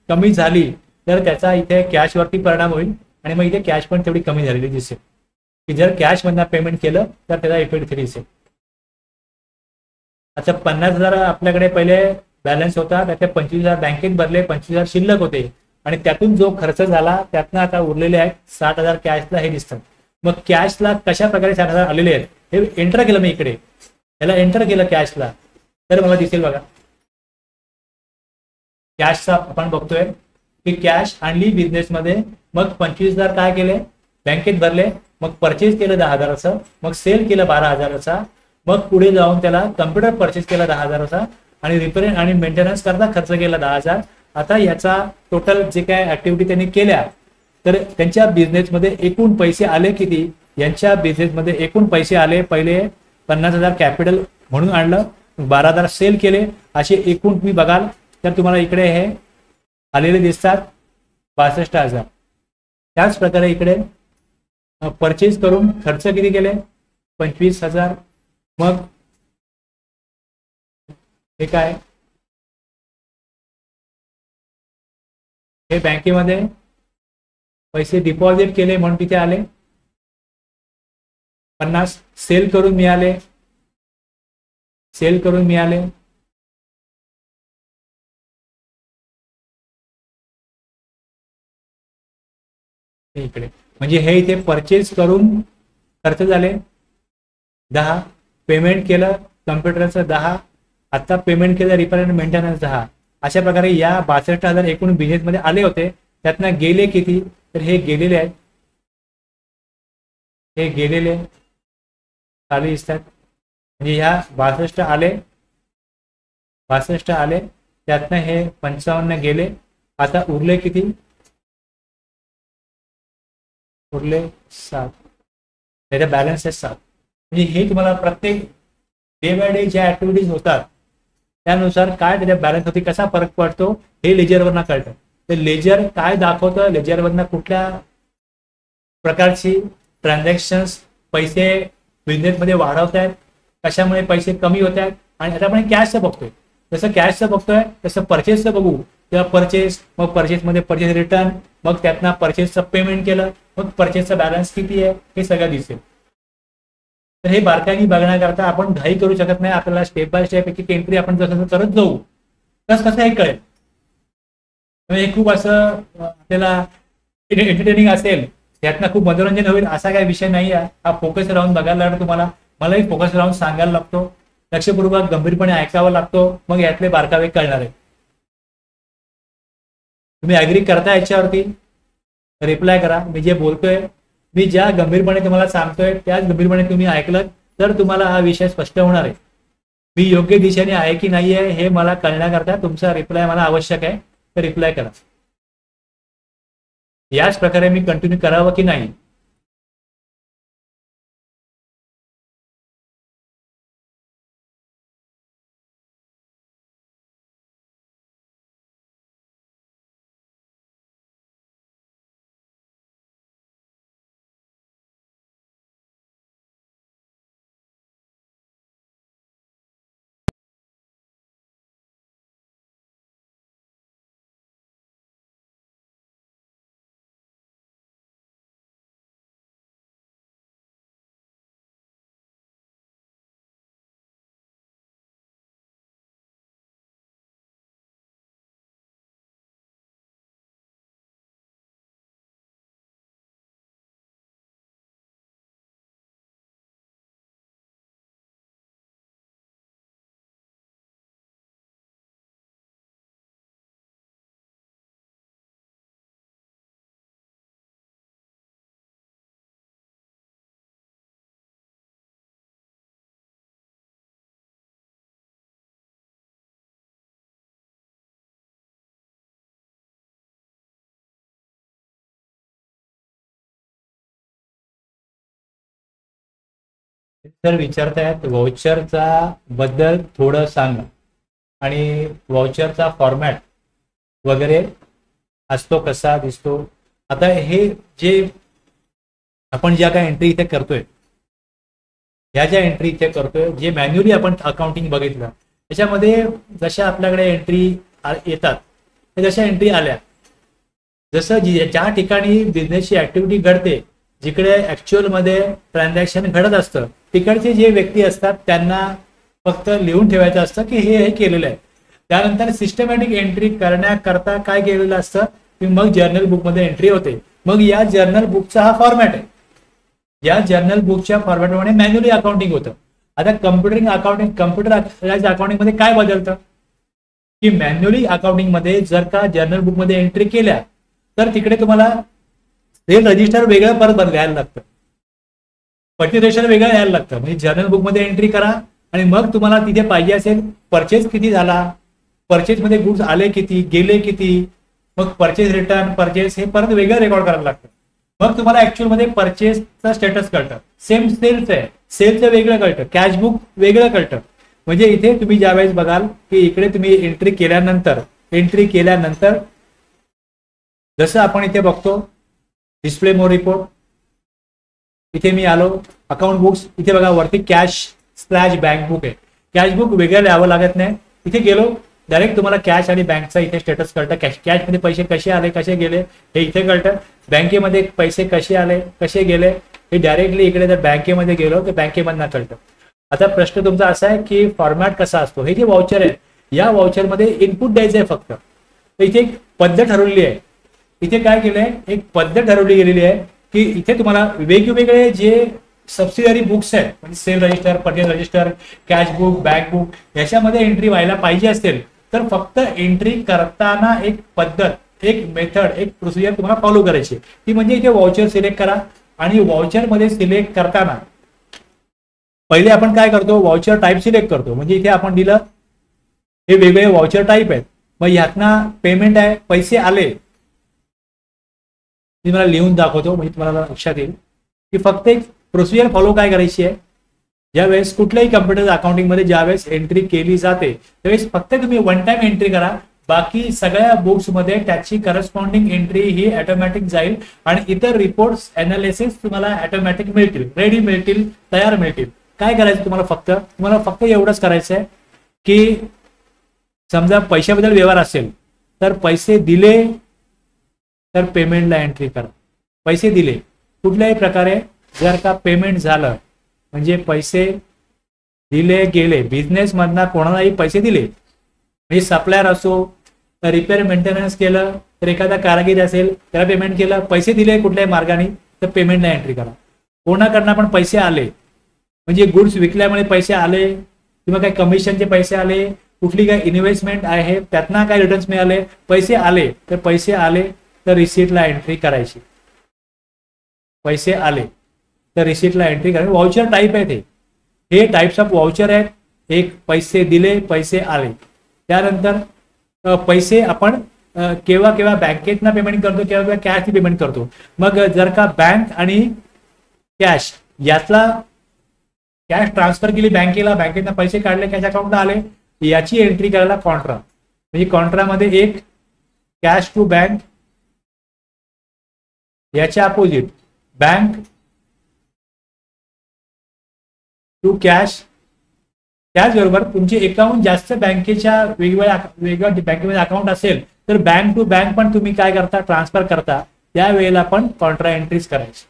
कमी झाली तर त्याचा इथे कॅशवरती परिणाम होईल आणि मग इथे कॅश पण तेवढी कमी झालेली दिसेल. की जर कॅश मधनं पेमेंट केलं तर त्याचा इफेक्ट इथे दिसेल. आता 50,000 आपल्याकडे पहिले बॅलन्स होता, त्याचे 25,000 बँकेत भरले, 25,000 शिल्लक होते आणि त्यातून जो खर्च झाला त्यातनं आता उरलेले आहेत 60,000 कॅशला हे दिसतात. मग कॅशला कशा प्रकारे 60,000 आलेले आहेत हे एंटर केलं मी इकडे, याला एंटर केलं कॅशला, तर मला दिसेल बघा कॅशचा आपण बघतोय की कॅश आणली बिझनेसमध्ये, मग 25,000 काय केले बँकेत भरले, मग परचेस केलं 10,000चं, मग सेल केलं 12,000चा, मग पुढे जाऊन त्याला कम्प्युटर परचेस केला 10,000चा आणि रिपेअर आणि मेंटेनन्स करता खर्च केला 10,000. आता याचा टोटल जे काय ऍक्टिव्हिटी त्यांनी केल्या तर त्यांच्या बिझनेसमध्ये एकूण पैसे आले किती, यांच्या बिझनेसमध्ये एकूण पैसे आले, पहिले 50,000 कॅपिटल म्हणून आणलं, 12,000 सेल केले, असे एकूण तुम्ही बघाल तर तुम्हाला इकडे हे आलेले दिसतात 62,000. त्याच प्रकारे इकडे परचेज करून खर्च किती केले 25,000. मग हे काय, हे बँकेमध्ये पैसे डिपॉझिट केले म्हणून तिथे आले 50, सेल करून मिळाले, इकडे म्हणजे हे इथे परचेस करून खर्च झाले 10, पेमेंट केलं कम्प्युटरचं 10, आता पेमेंट केलं रिपेअर आणि मेंटेनन्स 10. अशा प्रकारे या 62,000 एकूण बिझनेसमध्ये आले होते, त्यातनं गेले किती, तर हे गेलेले आहेत, हे गेलेले खाली दिसतात. म्हणजे ह्या 62 आले, त्यातनं हे 55 गेले, आता उरले किती, उरले 7, त्याचा बॅलन्स आहे 7. म्हणजे हे तुम्हाला प्रत्येक डे बाय डे ज्या ऍक्टिव्हिटीज होतात त्यानुसार काय त्याच्या बॅलन्स होती कसा फरक पडतो हे लेजरवरनं कळतं. तर लेजर काय दाखवतं, लेजरवरनं कुठल्या प्रकारची ट्रान्झॅक्शन्स पैसे बिझनेसमध्ये वाढवत आहेत, कशामुळे पैसे कमी होत आहेत. आणि आता आपण कॅशचं बघतोय, जसं कॅशचं बघतोय तसं परचेसचं बघू, तेव्हा परचेस, मग परचेसमध्ये परचेस रिटर्न, मग त्यातनं परचेसचं पेमेंट केलं, मग परचेसचा बॅलन्स किती आहे हे सगळं दिसेल. तर हे बारकाईने बघण्याकरता आपण घाई करू शकत नाही, आपल्याला स्टेप बाय स्टेप एक एंट्री आपण जसं करत जाऊ तस कसं हे कळेल. हे खूप असं आपल्याला एंटरटेनिंग असेल, यातनं खूप मनोरंजन होईल असा काही विषय नाही आहे. हा फोकस राहून बघायला लागतो तुम्हाला, मलाही फोकस राहून सांगायला लागतो, लक्षपूर्वक गंभीरपणे ऐकावा लागतो, मग यातले बारकावे कळणार आहे. तुम्ही ऍग्री करता याच्यावरती रिप्लाय करा. मी जे बोलतोय, मी ज्या गंभीरपणे तुम्हाला सांगतोय त्याच गंभीरपणे तुम्ही ऐकलं तर तुम्हाला हा विषय स्पष्ट होणार आहे. मी योग्य दिशेने आहे की नाही आहे हे मला कळण्याकरता तुमचा रिप्लाय मला आवश्यक आहे, तर रिप्लाय करा. याच प्रकारे मी कंटिन्यू करावं की नाही सर विचारतायत व्हाउचरचा बद्दल थोडं सांगा आणि व्हाउचरचा फॉर्मॅट वगैरे असतो कसा दिसतो. आता हे जे आपण ज्या काय एंट्री इथे करतोय, ह्या ज्या एंट्री इथे करतोय, जे मॅन्युअली आपण अकाउंटिंग बघितलं त्याच्यामध्ये जशा आपल्याकडे एंट्री येतात ते जशा एंट्री आल्या, जसं ज्या ठिकाणी बिझनेसची ऍक्टिव्हिटी घडते, जिकडे ऍक्च्युअल मध्ये ट्रान्झॅक्शन घडत असतं, तिकडचे जे व्यक्ती असतात त्यांना फक्त लिहून ठेवायचं असतं की हे केलेलं आहे. त्यानंतर सिस्टमॅटिक एंट्री करण्याकरता काय केलेलं असतं की मग जर्नल बुकमध्ये एंट्री होते. मग या जर्नल बुकचा हा फॉर्मॅट आहे. या जर्नल बुकच्या फॉर्मॅटप्रमाणे मॅन्युअली अकाउंटिंग होतं. आता कम्प्युटर अकाउंटिंग मध्ये काय बदलतं की मॅन्युअली अकाउंटिंग मध्ये जर का जर्नल बुक मध्ये एंट्री केल्या तर तिकडे तुम्हाला सेल रजिस्टर वेगळं परत घ्यायला लागतं, पर्चेस रजिस्टर वेगळं घ्यायला लागतं. म्हणजे जर्नल बुक मध्ये एंट्री करा आणि मग तुम्हाला तिथे पाहिजे असेल परचेस किती झाला, परचेस मध्ये गुड्स आले किती, गेले किती, मग परचेस रिटर्न परचेस हे परत वेगळं रेकॉर्ड करायला लागतं. मग तुम्हाला ऍक्च्युअल मध्ये परचेसचं स्टेटस कळतं. सेम सेल्स आहे, सेलचं वेगळं कळतं, कॅश बुक वेगळं कळतं. म्हणजे इथे तुम्ही ज्यावेळेस बघाल की इकडे तुम्ही एंट्री केल्यानंतर जसं आपण इथे बघतो डिस्प्ले मोर रिपोर्ट, इथे मी आलो अकाउंट बुक्स, इथे बघा वरती कॅश स्लॅश बँक बुक आहे. कॅश बुक वेगळं लिहावं लागत नाही. इथे गेलो डायरेक्ट तुम्हाला कॅश आणि बँकचा इथे स्टेटस कळतं. कॅशमध्ये पैसे कसे आले कसे गेले हे इथे कळतं. बँकेमध्ये पैसे कसे आले कसे गेले हे डायरेक्टली इकडे जर बँकेमध्ये गेलो तर बँकेमधनं कळतं. आता प्रश्न तुमचा असा आहे की फॉर्मॅट कसा असतो. हे जे वाउचर आहे या वाउचरमध्ये इनपुट द्यायचं आहे फक्त. तर इथे एक पद्धत ठरवलेली आहे. इथे काय केलंय, एक पद्धत ठरवली गेलेली आहे की इथे तुम्हाला वेगवेगळे जे सबसिडरी बुक्स आहेत म्हणजे sale register, purchase register, cash book, bank book याच्यामध्ये एंट्री व्हायला पाहिजे असेल तर फक्त एंट्री करताना एक पद्धत, एक मेथड, एक प्रोसिजर तुम्हाला फॉलो करायची. ती म्हणजे इथे वाउचर सिलेक्ट करा आणि वाउचर मध्ये सिलेक्ट करताना पहिले आपण काय करतो, वाउचर टाईप सिलेक्ट करतो. म्हणजे इथे आपण दिलं हे वेगळे वाउचर टाईप आहेत. मग यातनं पेमेंट आहे, पैसे आले, मी मला लिहून दाखवतो म्हणजे तुम्हाला लक्षात येईल की फक्त एक प्रोसिजर फॉलो काय करायची आहे. ज्यावेळेस कुठल्याही कम्प्युटर अकाउंटिंग मध्ये ज्यावेळेस एंट्री केली जाते त्यावेळेस फक्त तुम्ही वन टाइम एंट्री करा. बाकी सगळ्या बुक्स मध्ये त्याची करस्पॉन्डिंग एंट्री ही ऑटोमॅटिक जाईल आणि इतर रिपोर्ट्स अनालिसिस तुम्हाला ऑटोमॅटिक मिळतील, रेडी मिळतील, तयार मिळतील. काय करायचं तुम्हाला फक्त एवढंच करायचं आहे की समजा पैशाबद्दल व्यवहार असेल तर पैसे दिले तर पेमेंटला एंट्री करा. पैसे दिले कुठल्याही प्रकारे जर का पेमेंट झालं म्हणजे पैसे दिले गेले, बिझनेस मधना कोणालाही पैसे दिले म्हणजे सप्लायर असो, रिपेअर मेंटेनन्स केलं तर एखादा कारागीर असेल त्याला पेमेंट केलं, पैसे दिले कुठल्याही मार्गाने तर पेमेंटला एंट्री करा. कोणाकडनं पण पैसे आले म्हणजे गुड्स विकल्यामुळे पैसे आले किंवा काही कमिशनचे पैसे आले, कुठली काही इन्व्हेस्टमेंट आहे त्यातनं काय रिटर्न्स मिळाले, पैसे आले तर रिसीटला एंट्री करायची. पैसे आले तर रिसीटला एंट्री करायची. वाउचर टाईप आहे ते, हे टाइप्स ऑफ वाउचर आहेत. एक पैसे दिले, पैसे आले. त्यानंतर पैसे आपण केव्हा केव्हा बँकेतनं पेमेंट करतो, केव्हा कॅशने पेमेंट करतो. मग जर का बँक आणि कॅश यातला कॅश ट्रान्सफर केली बँकेला, बँकेतनं पैसे काढले, कॅश अकाउंटला आले, याची एंट्री करायला कॉन्ट्रा. म्हणजे कॉन्ट्रामध्ये एक कॅश टू बँक, याच्या अपोजिट बँक टू कॅश. त्याचबरोबर तुमचे अकाउंट जास्त बँकेच्या वेगवेगळ्या बँकेमध्ये अकाउंट असेल तर बँक टू बँक पण तुम्ही काय करता, ट्रान्सफर करता, त्यावेळेला पण कॉन्ट्रा एंट्रीज करायची.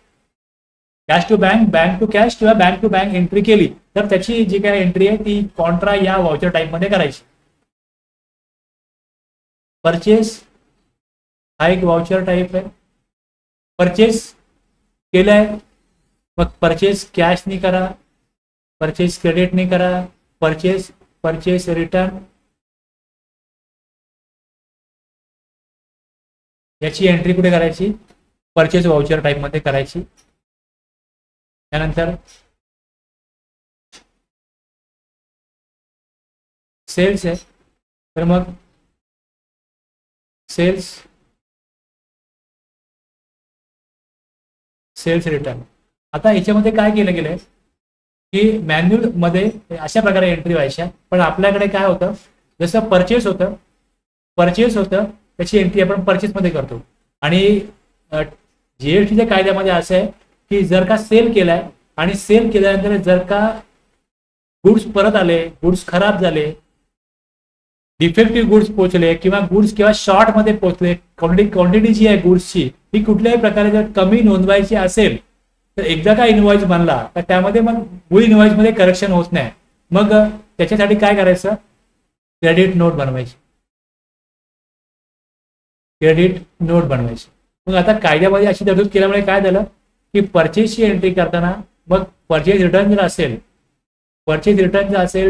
Cash to bank, bank to cash किंवा बँक टू बँक एंट्री केली तर त्याची जी काय एंट्री आहे ती कॉन्ट्रा या वाउचर टाईप मध्ये करायची. परचेस हा एक वाउचर टाईप आहे. परचेस केलाय मग परचेस कॅशनी करा, परचेस क्रेडिटनी करा, परचेस रिटर्न याची एंट्री कुठे करायची, परचेस वाउचर टाईप मध्ये करायची. त्यानंतर सेल्स आहे तर मग सेल्स रिटर्न. आता याच्यामध्ये काय केलं गेलंय, की मॅन्युअल मध्ये अशा प्रकारे एंट्री व्हायच्या, पण आपल्याकडे काय होतं, जसं परचेस होतं त्याची एंट्री आपण परचेस मध्ये करतो. आणि जीएसटीच्या कायद्यामध्ये असं आहे की जर का सेल केलाय आणि सेल केल्यानंतर जर का गुड्स परत आले, गुड्स खराब झाले, डिफेक्टिव्ह गुड्स पोहोचले किंवा गुड्स किंवा शॉर्ट मध्ये पोहोचले, क्वांटिटी जी आहे गुड्सची ही कुठल्याही प्रकारे जर कमी नोंदवायची असेल तर एकदा का इनवॉइस बनला तर त्यामध्ये मग मूळ इनवॉइस मध्ये करेक्शन होत नाही. मग त्याच्यासाठी काय करायचं, क्रेडिट नोट बनवायची. मग आता कायद्यामध्ये अशी तरतूद केल्यामुळे काय झालं की परचेसची एंट्री करताना मग परचेस रिटर्न जर असेल,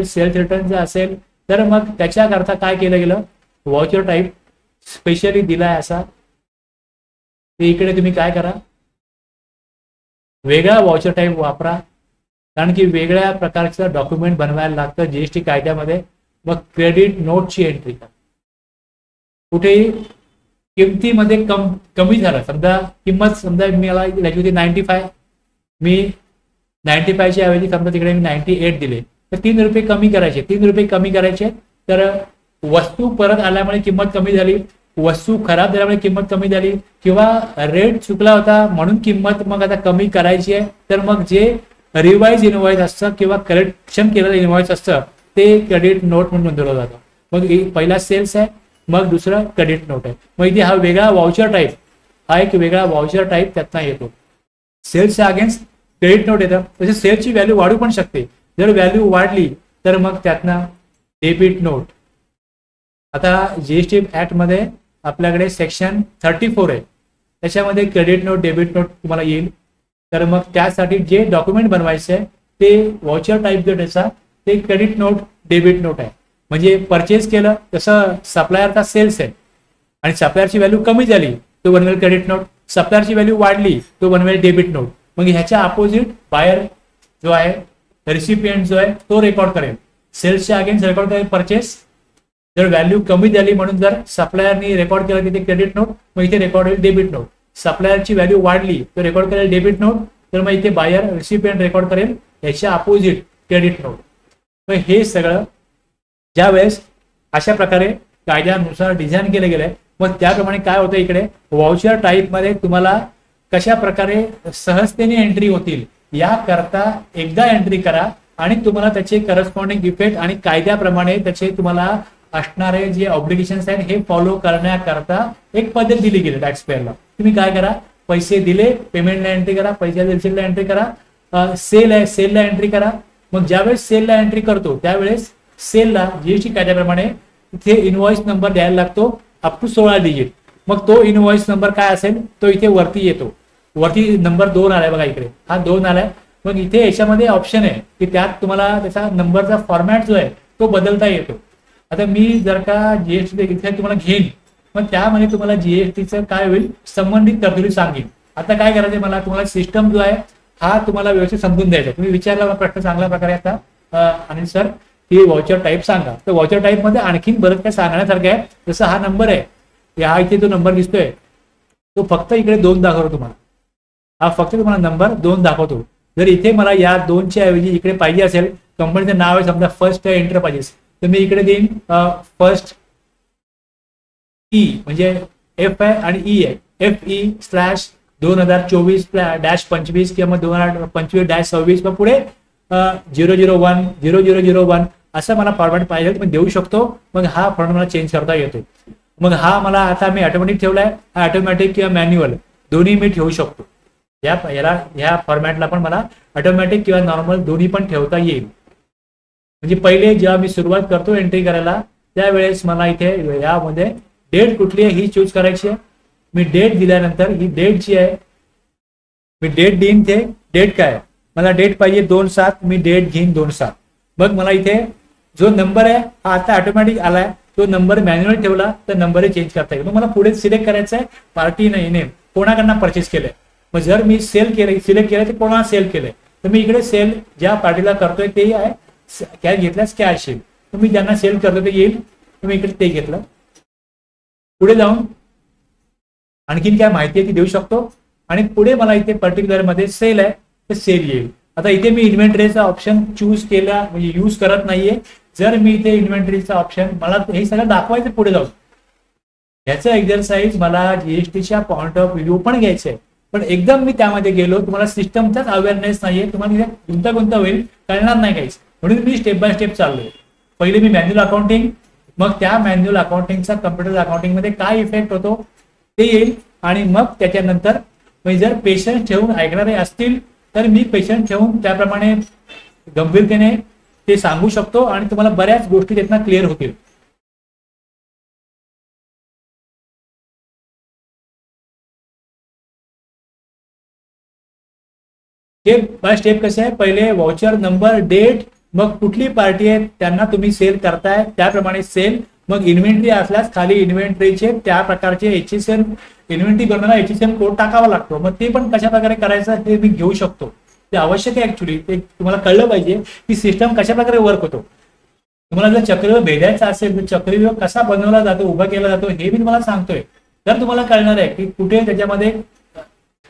सेल्स रिटर्न जर असेल तर मग त्याच्याकरता काय केलं गेलं, व्हाउचर टाईप स्पेशली दिलाय असा, ते इकडे तुम्ही काय करा, वेगळा व्हाउचर टाईप वापरा, कारण की वेगळ्या प्रकारचं डॉक्युमेंट बनवायला लागतं जीएसटी कायद्यामध्ये. मग क्रेडिट नोटची एंट्री करा. कुठेही किमतीमध्ये कमी झालं, समजा किंमत समजा मला द्यायची होती 95, मी 95च्या ऐवजी समजा तिकडे मी 98 दिले तर 3 रुपये कमी करायचे. तर वस्तू परत आल्यामुळे किंमत कमी झाली, वस्तू खराब झाल्यामुळे किंमत कमी झाली, किंवा रेट चुकला होता म्हणून किंमत मग आता कमी करायची आहे, तर मग जे रिवाइज इनवॉइस असतं किंवा करेक्शन केलेलं इनवॉइस असतं ते क्रेडिट नोट म्हणून नोंदवलं जातं. मग पहिला सेल्स आहे, मग दुसरं क्रेडिट नोट आहे. मग इथे हा वेगळा व्हाउचर टाईप, त्यातनं येतो. सेल्सच्या अगेन्स्ट क्रेडिट नोट येतं. तसे सेल्सची व्हॅल्यू वाढू पण शकते, जर व्हॅल्यू वाढली तर मग त्यातनं डेबिट नोट. आता जीएसटी ऍक्ट मध्ये आपल्याकडे सेक्शन 34 आहे, त्याच्यामध्ये क्रेडिट नोट डेबिट नोट तुम्हाला येईल. तर मग त्यासाठी जे डॉक्युमेंट बनवायचे आहे ते व्हाउचर टाईप जो त्याचा ते क्रेडिट नोट डेबिट नोट आहे. म्हणजे परचेस केलं तसं सप्लायरचा सेल्स आहे आणि सप्लायरची व्हॅल्यू कमी झाली तो बनवेल क्रेडिट नोट, सप्लायरची व्हॅल्यू वाढली तो बनवेल डेबिट नोट. मग ह्याच्या अपोजिट बायर जो आहे, रिसिपियंट जो आहे तो रेकॉर्ड करेल, सेल्सच्या अगेन्स्ट रेकॉर्ड करेल परचेस. जर व्हॅल्यू कमी झाली म्हणून जर सप्लायरनी रेकॉर्ड केलं तिथे क्रेडिट नोट, मग इथे रेकॉर्ड होईल डेबिट नोट. सप्लायरची व्हॅल्यू वाढली तर रेकॉर्ड करेल डेबिट नोट, तर मग इथे बायर रिसिपियंट रेकॉर्ड करेल याच्या अपोजिट क्रेडिट नोट. मग हे सगळं ज्या वेळेस अशा प्रकारे कायद्यानुसार डिझाईन केले गेले, मग त्याप्रमाणे काय होतं, इकडे व्हाउचर टाईप मध्ये तुम्हाला कशा प्रकारे सहजतेने एंट्री होतील याकरता एकदा एंट्री करा आणि तुम्हाला त्याचे करस्पॉन्डिंग इफेक्ट आणि कायद्याप्रमाणे त्याचे तुम्हाला असणारे जे ऑब्लिगेशन्स आहेत हे फॉलो करण्याकरता एक पद्धत दिली गेली टॅक्स पेअरला. तुम्ही काय करा, पैसे दिले पेमेंटला एंट्री करा, पैशाच्या रिसिप्टला एंट्री करा, सेलला एंट्री करा. मग ज्यावेळेस सेलला एंट्री करतो त्यावेळेस सेलला जीएसटी कायद्याप्रमाणे इथे इनवॉइस नंबर द्यायला लागतो अप टू 16 डिजिट. मग तो इनवॉइस नंबर काय असेल तो इथे वरती येतो, वरती नंबर 2 आलाय बघा, इकडे हा 2 आलाय. मग इथे याच्यामध्ये ऑप्शन आहे की त्यात तुम्हाला त्याचा नंबरचा फॉर्मॅट जो आहे तो बदलता येतो. आता मी जर का जीएसटी इथे तुम्हाला घेईन, मग त्यामध्ये तुम्हाला जीएसटीचं काय होईल संबंधित तरतुदी सांगेल. आता काय करायचं, मला तुम्हाला सिस्टम जो आहे हा तुम्हाला व्यवस्थित समजून द्यायचा. तुम्ही विचारला प्रश्न चांगल्या प्रकारे आता, आणि सर ही व्हाउचर टाईप सांगा, तर व्हाउचर टाईप मध्ये आणखीन बरंच काय सांगण्यासारखं आहे. जसं हा नंबर आहे, हा इथे जो नंबर दिसतोय तो फक्त इकडे 2 दाखवतो तुम्हाला, हा फक्त तुम्हाला नंबर 2 दाखवतो. जर इथे मला या 2च्या ऐवजी इकडे पाहिजे असेल, कंपनीचं नाव आहे समजा फर्स्ट एंटरप्राइजेस, तर मी इकडे देईन फर्स्ट ई, म्हणजे एफ आहे आणि ई आहे, FE/2024-25 किंवा 2025-26 मग पुढे 001 0001 असं मला फॉर्मॅट पाहिजे मी देऊ शकतो. मग हा फॉर्मॅट मला चेंज करता येतो. मग हा मला आता मी ऑटोमॅटिक ठेवलाय, हा ऑटोमॅटिक किंवा मॅन्युअल दोन्ही मी ठेवू शकतो. ह्या फॉर्मॅटला पण मला ऑटोमॅटिक किंवा नॉर्मल दोन्ही पण ठेवता येईल. म्हणजे पहिले जेव्हा मी सुरुवात करतो एंट्री करायला त्यावेळेस मला इथे यामध्ये डेट कुठली आहे ही चूज करायची आहे. मी डेट दिल्यानंतर ही डेट जी आहे मी डेट देईन, ते डेट काय मला डेट पाहिजे 2/7, मी डेट घेईन 2/7. मग मला इथे जो नंबर आहे हा आता ऑटोमॅटिक आलाय, तो नंबर मॅन्युअल ठेवला तर नंबर चेंज करता येईल. मग मला पुढे सिलेक्ट करायचं आहे पार्टी नेम, कोणाकडनं परचेस केलंय. मग जर मी सिलेक्ट केलंय तर कोणाला सेल केलंय, तर मी इकडे सेल ज्या पार्टीला करतोय ते आहे, कॅश घेतल्यास कॅश येईल. तर मी ज्यांना सेल करतो ते येईल, तर मी इकडे ते घेतलं. पुढे जाऊन आणखीन काय माहिती आहे ती देऊ शकतो आणि पुढे मला इथे पर्टिक्युलर मध्ये सेल आहे तर सेल येईल. आता इथे मी इन्व्हेंटरीचा ऑप्शन चूज केला म्हणजे यूज करत नाहीये. जर मी इथे इन्व्हेंटरीचा ऑप्शन मला हे सगळं दाखवायचं पुढे जाऊन, याचं एक्झरसाइज मला जीएसटीच्या पॉईंट ऑफ व्ह्यू पण घ्यायचं आहे. पण एकदम मी त्यामध्ये गेलो, तुम्हाला सिस्टमचाच अवेअरनेस नाहीये, तुम्हाला गुंतागुंत होईल, कळणार नाही काहीच. म्हणून मी स्टेप बाय स्टेप चाललोय. पहिले मी मॅन्युअल अकाउंटिंग, मग त्या मॅन्युअल अकाउंटिंगचा कम्प्युटर अकाउंटिंग मध्ये काय इफेक्ट होतो ते येईल. आणि मग त्याच्यानंतर जर पेशन्स ठेवून ऐकणारे असतील तर मी पेशन्स ठेवून त्याप्रमाणे गंभीरतेने ते सांगू शकतो आणि तुम्हाला बऱ्याच गोष्टी त्यातनं क्लिअर होतील. स्टेप बाय स्टेप कसं आहे, पहिले वाउचर नंबर, डेट, मग कुठली पार्टी आहे त्यांना तुम्ही सेल करताय त्याप्रमाणे सेल, मग इन्व्हेंटरी असल्यास खाली इन्व्हेंटरीचे त्या प्रकारचे HSN इन्व्हेंटरी बनवणारा HSN कोड टाकावा लागतो. मग ते पण कशा प्रकारे करायचं ते मी घेऊ शकतो. ते आवश्यक आहे ऍक्च्युली. ते तुम्हाला कळलं पाहिजे की सिस्टम कशा प्रकारे वर्क होतो. तुम्हाला जर चक्रव्यूह भेदायचा असेल तर चक्रव्यूह कसा बनवला जातो, उभा केला जातो हे मी तुम्हाला सांगतोय. तर तुम्हाला कळणार आहे की कुठे त्याच्यामध्ये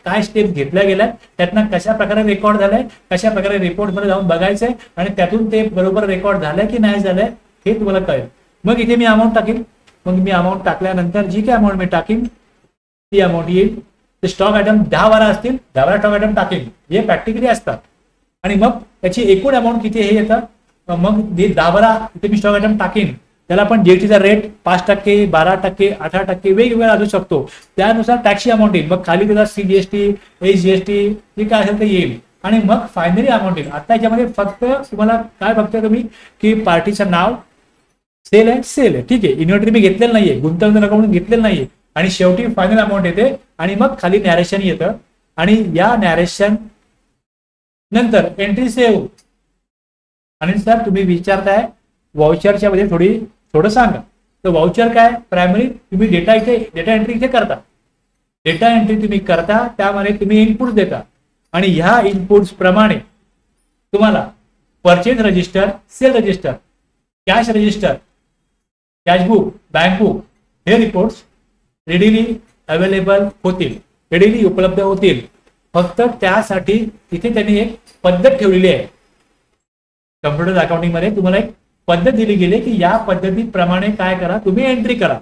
काय स्टेप घेतल्या गेल्या, त्यातनं कशा प्रकारे रेकॉर्ड झालंय, कशा प्रकारे रिपोर्ट मध्ये जाऊन बघायचंय आणि त्यातून ते बरोबर रेकॉर्ड झालंय की नाही झालंय हे तुम्हाला कळेल. मग इथे मी अमाऊंट टाकेल. मग मी अमाऊंट टाकल्यानंतर जी काय अमाऊंट मी टाकीन ती अमाऊंट येईल. ते स्टॉक आयटम 10-12 असतील, 10-12 स्टॉक आयटम टाकेल जे प्रॅक्टिकली असतात. आणि मग त्याची एकूण अमाऊंट किती हे येतं. मग 10-12 इथे मी स्टॉक आयटम टाकीन, त्याला पण जीएसटीचा रेट 5%, 12%, 18% वेगवेगळा असू शकतो. त्यानुसार टॅक्सची अमाऊंट येईल. मग खाली त्याचा CGST, HGST जे काय असेल ते येईल आणि मग फायनली अमाऊंट येईल. आता याच्यामध्ये फक्त तुम्हाला काय बघताय तुम्ही की पार्टीचं नाव सेल आहे, सेल आहे, ठीक आहे. इन्व्हेंटरी मी घेतलेलं नाहीये, गुंतवणूक अकाउंट घेतलेलं नाहीये. आणि शेवटी फायनल अमाऊंट येते आणि मग खाली नॅरेशन येतं आणि या नॅरेशन नंतर एंट्री सेव्ह. आणि सर तुम्ही विचारताय वाउचरच्या मध्ये थोडं सांगा. तर वाउचर काय, प्रायमरी तुम्ही डेटा एंट्री इथे करता. डेटा एंट्री तुम्ही करता, त्यामध्ये तुम्ही इनपुट्स देता आणि ह्या इनपुट्स प्रमाणे तुम्हाला purchase register, sale register, cash register, cashbook, bank book हे रिपोर्ट्स रेडीली अवेलेबल होतील, रेडीली उपलब्ध होतील. फक्त त्यासाठी इथे त्यांनी एक पद्धत ठेवलेली आहे. कम्प्युटर अकाउंटिंग मध्ये तुम्हाला एक पद्धत दिली गेली की या पद्धतीप्रमाणे काय करा, तुम्ही एंट्री करा.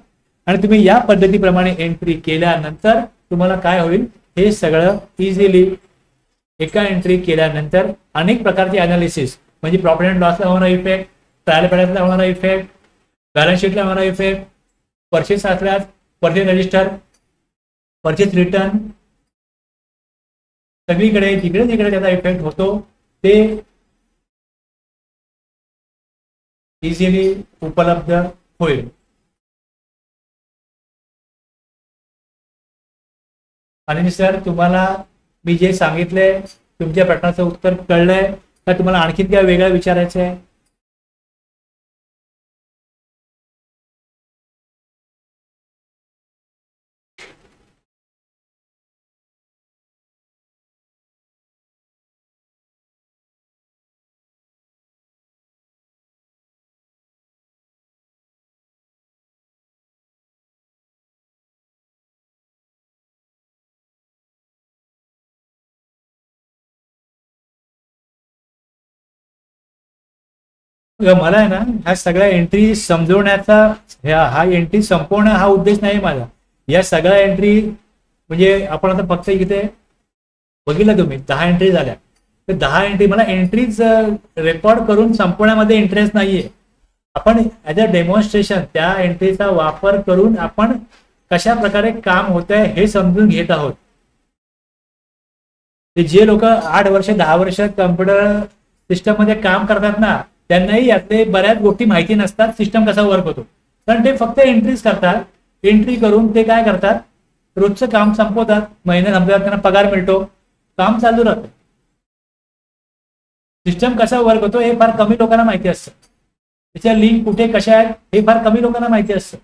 आणि तुम्ही या पद्धतीप्रमाणे एंट्री केल्यानंतर तुम्हाला काय होईल हे सगळं इझिली एका एंट्री केल्यानंतर अनेक प्रकारचे अनालिसिस म्हणजे प्रॉफिट अँड लॉसला होणारा इफेक्ट, ट्रायल बॅलन्सला होणारा इफेक्ट, बॅलन्स शीटला होणारा इफेक्ट, परचेस असल्यास परचेस रजिस्टर, परचेस रिटर्न, सगळीकडे जिकडे जिकडे त्याचा इफेक्ट होतो ते इझिली उपलब्ध होईल. आणि सर तुम्हाला मी जे सांगितलंय तुमच्या प्रश्नाचं उत्तर कळलंय का, तुम्हाला आणखीन काय वेगळं विचारायचं आहे? मला आहे ना ह्या सगळ्या एंट्री समजवण्याचा हा एंट्री संपवणं हा उद्देश नाही माझा. या सगळ्या एंट्री म्हणजे आपण आता फक्त इथे बघितलं तुम्ही 10 एंट्री झाल्या, तर 10 एंट्री मला एंट्रीज रेकॉर्ड करून संपवण्यामध्ये इंटरेस्ट नाहीये. आपण ऍज अ डेमॉन्स्ट्रेशन त्या एंट्रीचा वापर करून आपण कशा प्रकारे काम होत आहे हे समजून घेत आहोत. जे लोक 8 वर्ष 10 वर्ष कम्प्युटर सिस्टम मध्ये काम करतात ना, त्यांनाही यातले बऱ्याच गोष्टी माहिती नसतात, सिस्टम कसा वर्क होतो. कारण ते फक्त एंट्रीज करतात. एंट्री करून ते काय करतात, रोजचं काम संपवतात, महिना संपतात, त्यांना पगार मिळतो, काम चालू राहतं. सिस्टम कसा वर्क होतो हे फार कमी लोकांना माहिती असतं. त्याच्या लिंक कुठे कशा आहेत हे फार कमी लोकांना माहिती असतं.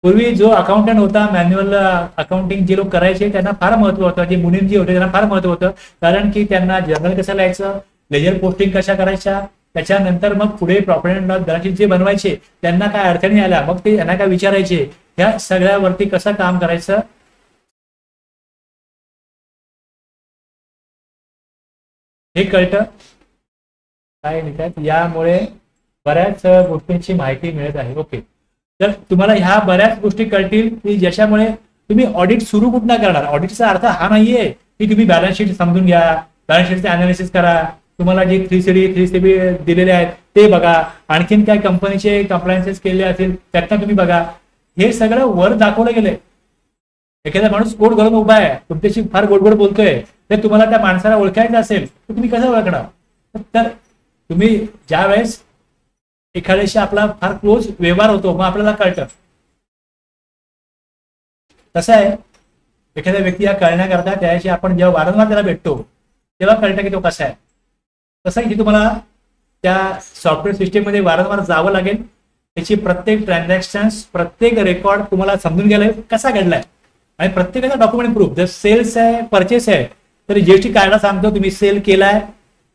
पूर्वी जो अकाउंटंट होता, मॅन्युअल अकाउंटिंग जे लोक करायचे त्यांना फार महत्व होतं. जे मुनीम जी होते त्यांना फार महत्व होतं, कारण की त्यांना जर्नल कसं लिहायचं, लेजर पोस्टिंग कशा करायच्या, त्याच्यानंतर मग पुढे profit and loss balance sheet जे बनवायचे त्यांना काय अडचणी आल्या मग ते यांना काय विचारायचे, ह्या सगळ्यावरती कसं काम करायचं हे कळतं काय लिहितात, यामुळे बऱ्याच गोष्टींची माहिती मिळत आहे. ओके, तर तुम्हाला ह्या बऱ्याच गोष्टी कळतील की ज्याच्यामुळे तुम्ही ऑडिट सुरू कुठं करणार. ऑडिटचा अर्थ हा नाहीये की तुम्ही बॅलन्स शीट समजून घ्या, बॅलन्स शीटचे अनालिसिस करा, तुम्हाला जे 3CD दिलेले आहेत ते बघा, आणखीन काय कंपनीचे कंप्लायन्सेस केले असेल त्यातनं तुम्ही बघा. हे सगळं वर दाखवलं गेलंय. एखादा माणूस गोड घालून उभा आहे, तुमच्याशी फार गोड बोलतोय, तर तुम्हाला त्या माणसाला ओळखायचं असेल तर तुम्ही कसं ओळखणार. तर तुम्ही ज्या वेळेस एखाद्याशी आपला फार क्लोज व्यवहार होतो मग आपल्याला कळतं. कसं आहे, एखाद्या व्यक्ती या कळण्याकरता त्याशी आपण जेव्हा वारंवार त्याला भेटतो तेव्हा कळतं की तो कसा आहे. तसं इथे तुम्हाला त्या सॉफ्टवेअर सिस्टीम मध्ये वारंवार जावं लागेल. त्याची प्रत्येक ट्रान्झॅक्शन, प्रत्येक रेकॉर्ड तुम्हाला समजून घ्यायला कसा घडलाय, आणि प्रत्येकाचा डॉक्युमेंट प्रूफ. जर सेल्स आहे, परचेस आहे, तर जीएसटी कार्डला सांगतो तुम्ही सेल केलाय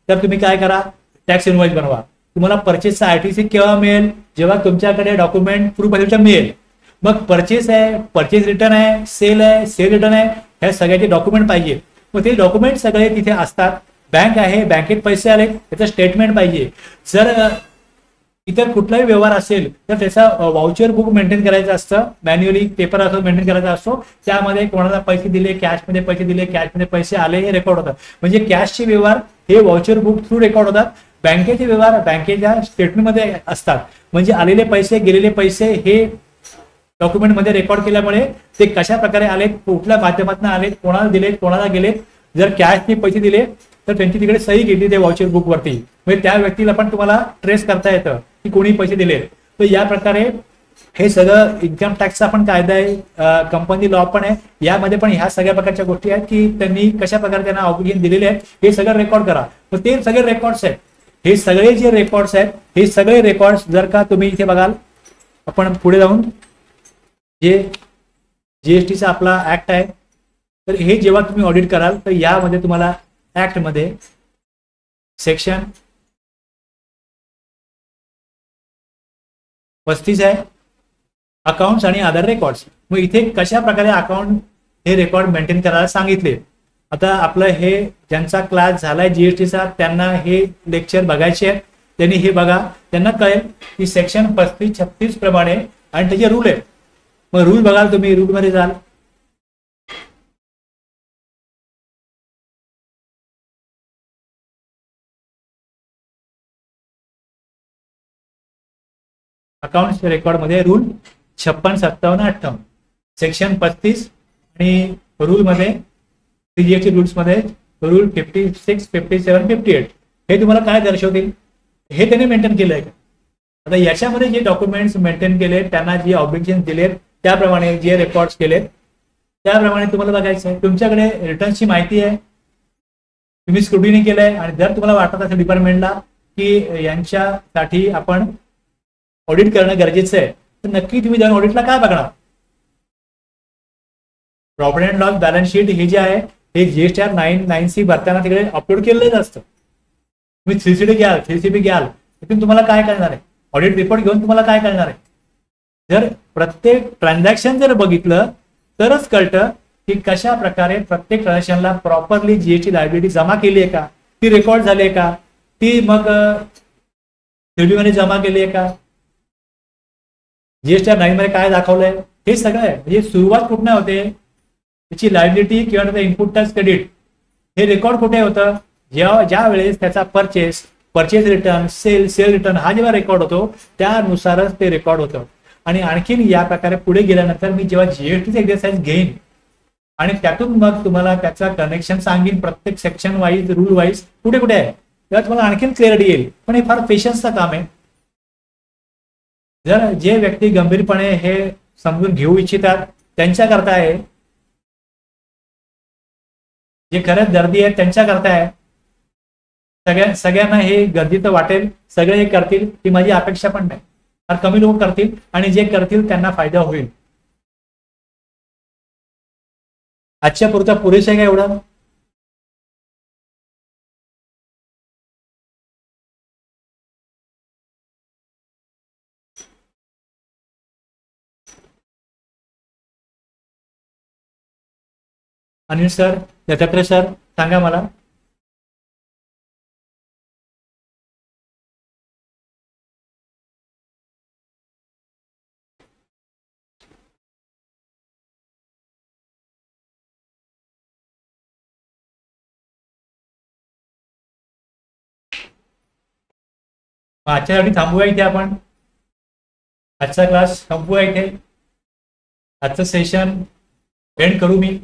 तर तुम्ही काय करा, टॅक्स इनवॉइस बनवा. तुम्हाला परचेसचा आरटीसी केव्हा मिळेल, जेव्हा तुमच्याकडे डॉक्युमेंट प्रूफ असेल मिळेल. मग परचेस आहे, परचेस रिटर्न आहे, सेल आहे, सेल रिटर्न आहे, ह्या सगळ्याचे डॉक्युमेंट पाहिजे. मग ते डॉक्युमेंट सगळे तिथे असतात. बँक आहे, बँकेत पैसे आले त्याचं स्टेटमेंट पाहिजे. जर इतर कुठलाही व्यवहार असेल तर त्याचा वाउचर बुक मेंटेन करायचं असतं, मॅन्युअली पेपर असं मेंटेन करायचा असतो. त्यामध्ये कोणाला पैसे दिले, कॅशमध्ये पैसे दिले, कॅशमध्ये पैसे आले हे रेकॉर्ड होतात. म्हणजे कॅशचे व्यवहार हे वाउचर बुक थ्रू रेकॉर्ड होतात. बँकेचे व्यवहार बँकेच्या स्टेटमेंटमध्ये असतात. म्हणजे आलेले पैसे, गेलेले पैसे हे डॉक्युमेंटमध्ये रेकॉर्ड केल्यामुळे ते कशा प्रकारे आलेत, कुठल्या माध्यमातून आलेत, कोणाला दिलेत, कोणाला गेलेत. जर कॅशने पैसे दिले तर त्यांची तिकडे सही घेतली ते वाउचर बुक वरती, म्हणजे त्या व्यक्तीला पण तुम्हाला ट्रेस करता येतं की कोणी पैसे दिले. तर या प्रकारे हे सगळं इन्कम टॅक्सचा पण कायदा आहे, कंपनी लॉ पण आहे. यामध्ये पण ह्या सगळ्या प्रकारच्या गोष्टी आहेत की त्यांनी कशा प्रकारे त्यांना ऑब्लिगेशन दिलेले आहेत हे सगळं रेकॉर्ड करा. मग ते सगळे रेकॉर्ड्स आहेत. हे सगळे जे रेकॉर्ड्स आहेत हे सगळे रेकॉर्ड्स जर का तुम्ही इथे बघाल, आपण पुढे जाऊन जे जीएसटीचा आपला ऍक्ट आहे, तर हे जेव्हा तुम्ही ऑडिट कराल तर यामध्ये तुम्हाला ऍक्ट मध्ये सेक्शन 35 आहे, अकाउंट्स आणि अदर रेकॉर्ड्स. मग इथे कशा प्रकारे अकाउंट हे रेकॉर्ड मेंटेन करायला सांगितले. आता आपलं हे ज्यांचा क्लास झालाय जीएसटीचा त्यांना हे लेक्चर बघायचे आहे, त्यांनी हे बघा, त्यांना कळेल की सेक्शन 35-36 प्रमाणे आणि त्याचे रूल आहे. मग रूल बघाल तुम्ही, रूल मध्ये जाल, अकाउंट रेकॉर्ड मध्ये रूल 56, 57, 58, सेक्शन 35 आणि रूल मध्ये जीएसटी रूल्स मध्ये रूल 56, 57, 58 हे तुम्हाला काय दर्शवतील हे त्यांनी मेंटेन केलंय. आता याच्यामध्ये जे डॉक्युमेंट्स मेंटेन केले, त्यांना जे ऑब्लिगेशन दिलेत, त्याप्रमाणे जे रेकॉर्ड्स केलेत त्याप्रमाणे तुम्हाला बघायचं आहे. तुमच्याकडे रिटर्न्सची माहिती आहे, तुम्ही स्क्रुटिनी केलंय, आणि जर तुम्हाला वाटत असेल डिपार्टमेंटला की यांच्यासाठी आपण ऑडिट करणं गरजेचं आहे तर नक्की तुम्ही जाऊन ऑडिटला काय बघणार. Profit and loss balance sheet हे जे आहे हे जीएसटीआर 9(9)(c) भरताना तिकडे अपलोड केलेलंच असतं. तुम्ही 3CD घ्याल, 3CP घ्याल, तिथून तुम्हाला काय करणार आहे, ऑडिट रिपोर्ट घेऊन तुम्हाला काय करणार आहे. जर प्रत्येक ट्रान्झॅक्शन जर बघितलं तरच कळतं की कशा प्रकारे प्रत्येक ट्रान्झॅक्शनला प्रॉपरली जीएसटी लायबिलिटी जमा केली आहे का, ती रेकॉर्ड झाली आहे का, ती मग मध्ये जमा केली आहे का, जीएसटी 9 मध्ये काय दाखवलंय हे सगळं आहे. म्हणजे सुरुवात कुठे होते, त्याची लायबिलिटी किंवा इनपुट टॅक्स क्रेडिट हे रेकॉर्ड कुठे होतं, ज्या वेळेस त्याचा परचेस रिटर्न, सेल रिटर्न हा जेव्हा रेकॉर्ड होतो त्यानुसारच ते रेकॉर्ड होतं. आणि आणखीन या प्रकारे पुढे गेल्यानंतर मी जेव्हा जीएसटीचा एक्सरसाइज घेईन आणि त्यातून मग तुम्हाला त्याचा कनेक्शन सांगेन प्रत्येक सेक्शन वाईज, रूल वाईज कुठे कुठे आहे, तेव्हा तुम्हाला आणखीन क्लिअरिटी येईल. पण हे फार पेशन्सचं काम आहे. जर जे व्यक्ती गंभीरपणे हे समजून घेऊ इच्छितात त्यांच्याकरता आहे, जे खरंच दर्दी आहेत त्यांच्याकरता आहे. सगळ्यांना हे गरजेचं वाटेल, सगळे हे करतील ही माझी अपेक्षा पण नाही. फार कमी लोक करतील आणि जे करतील त्यांना फायदा होईल. आजच्या पुरता पुरेसं आहे का एवढं. अनिल सर, दत्तात्रय सर, सांगा मला. आजच्यासाठी थांबूया इथे आपण. आजचा क्लास संपवूया इथे. आजचं सेशन एंड करू मी.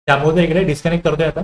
त्यामुळे इकडे डिस्कनेक्ट करतोय आता.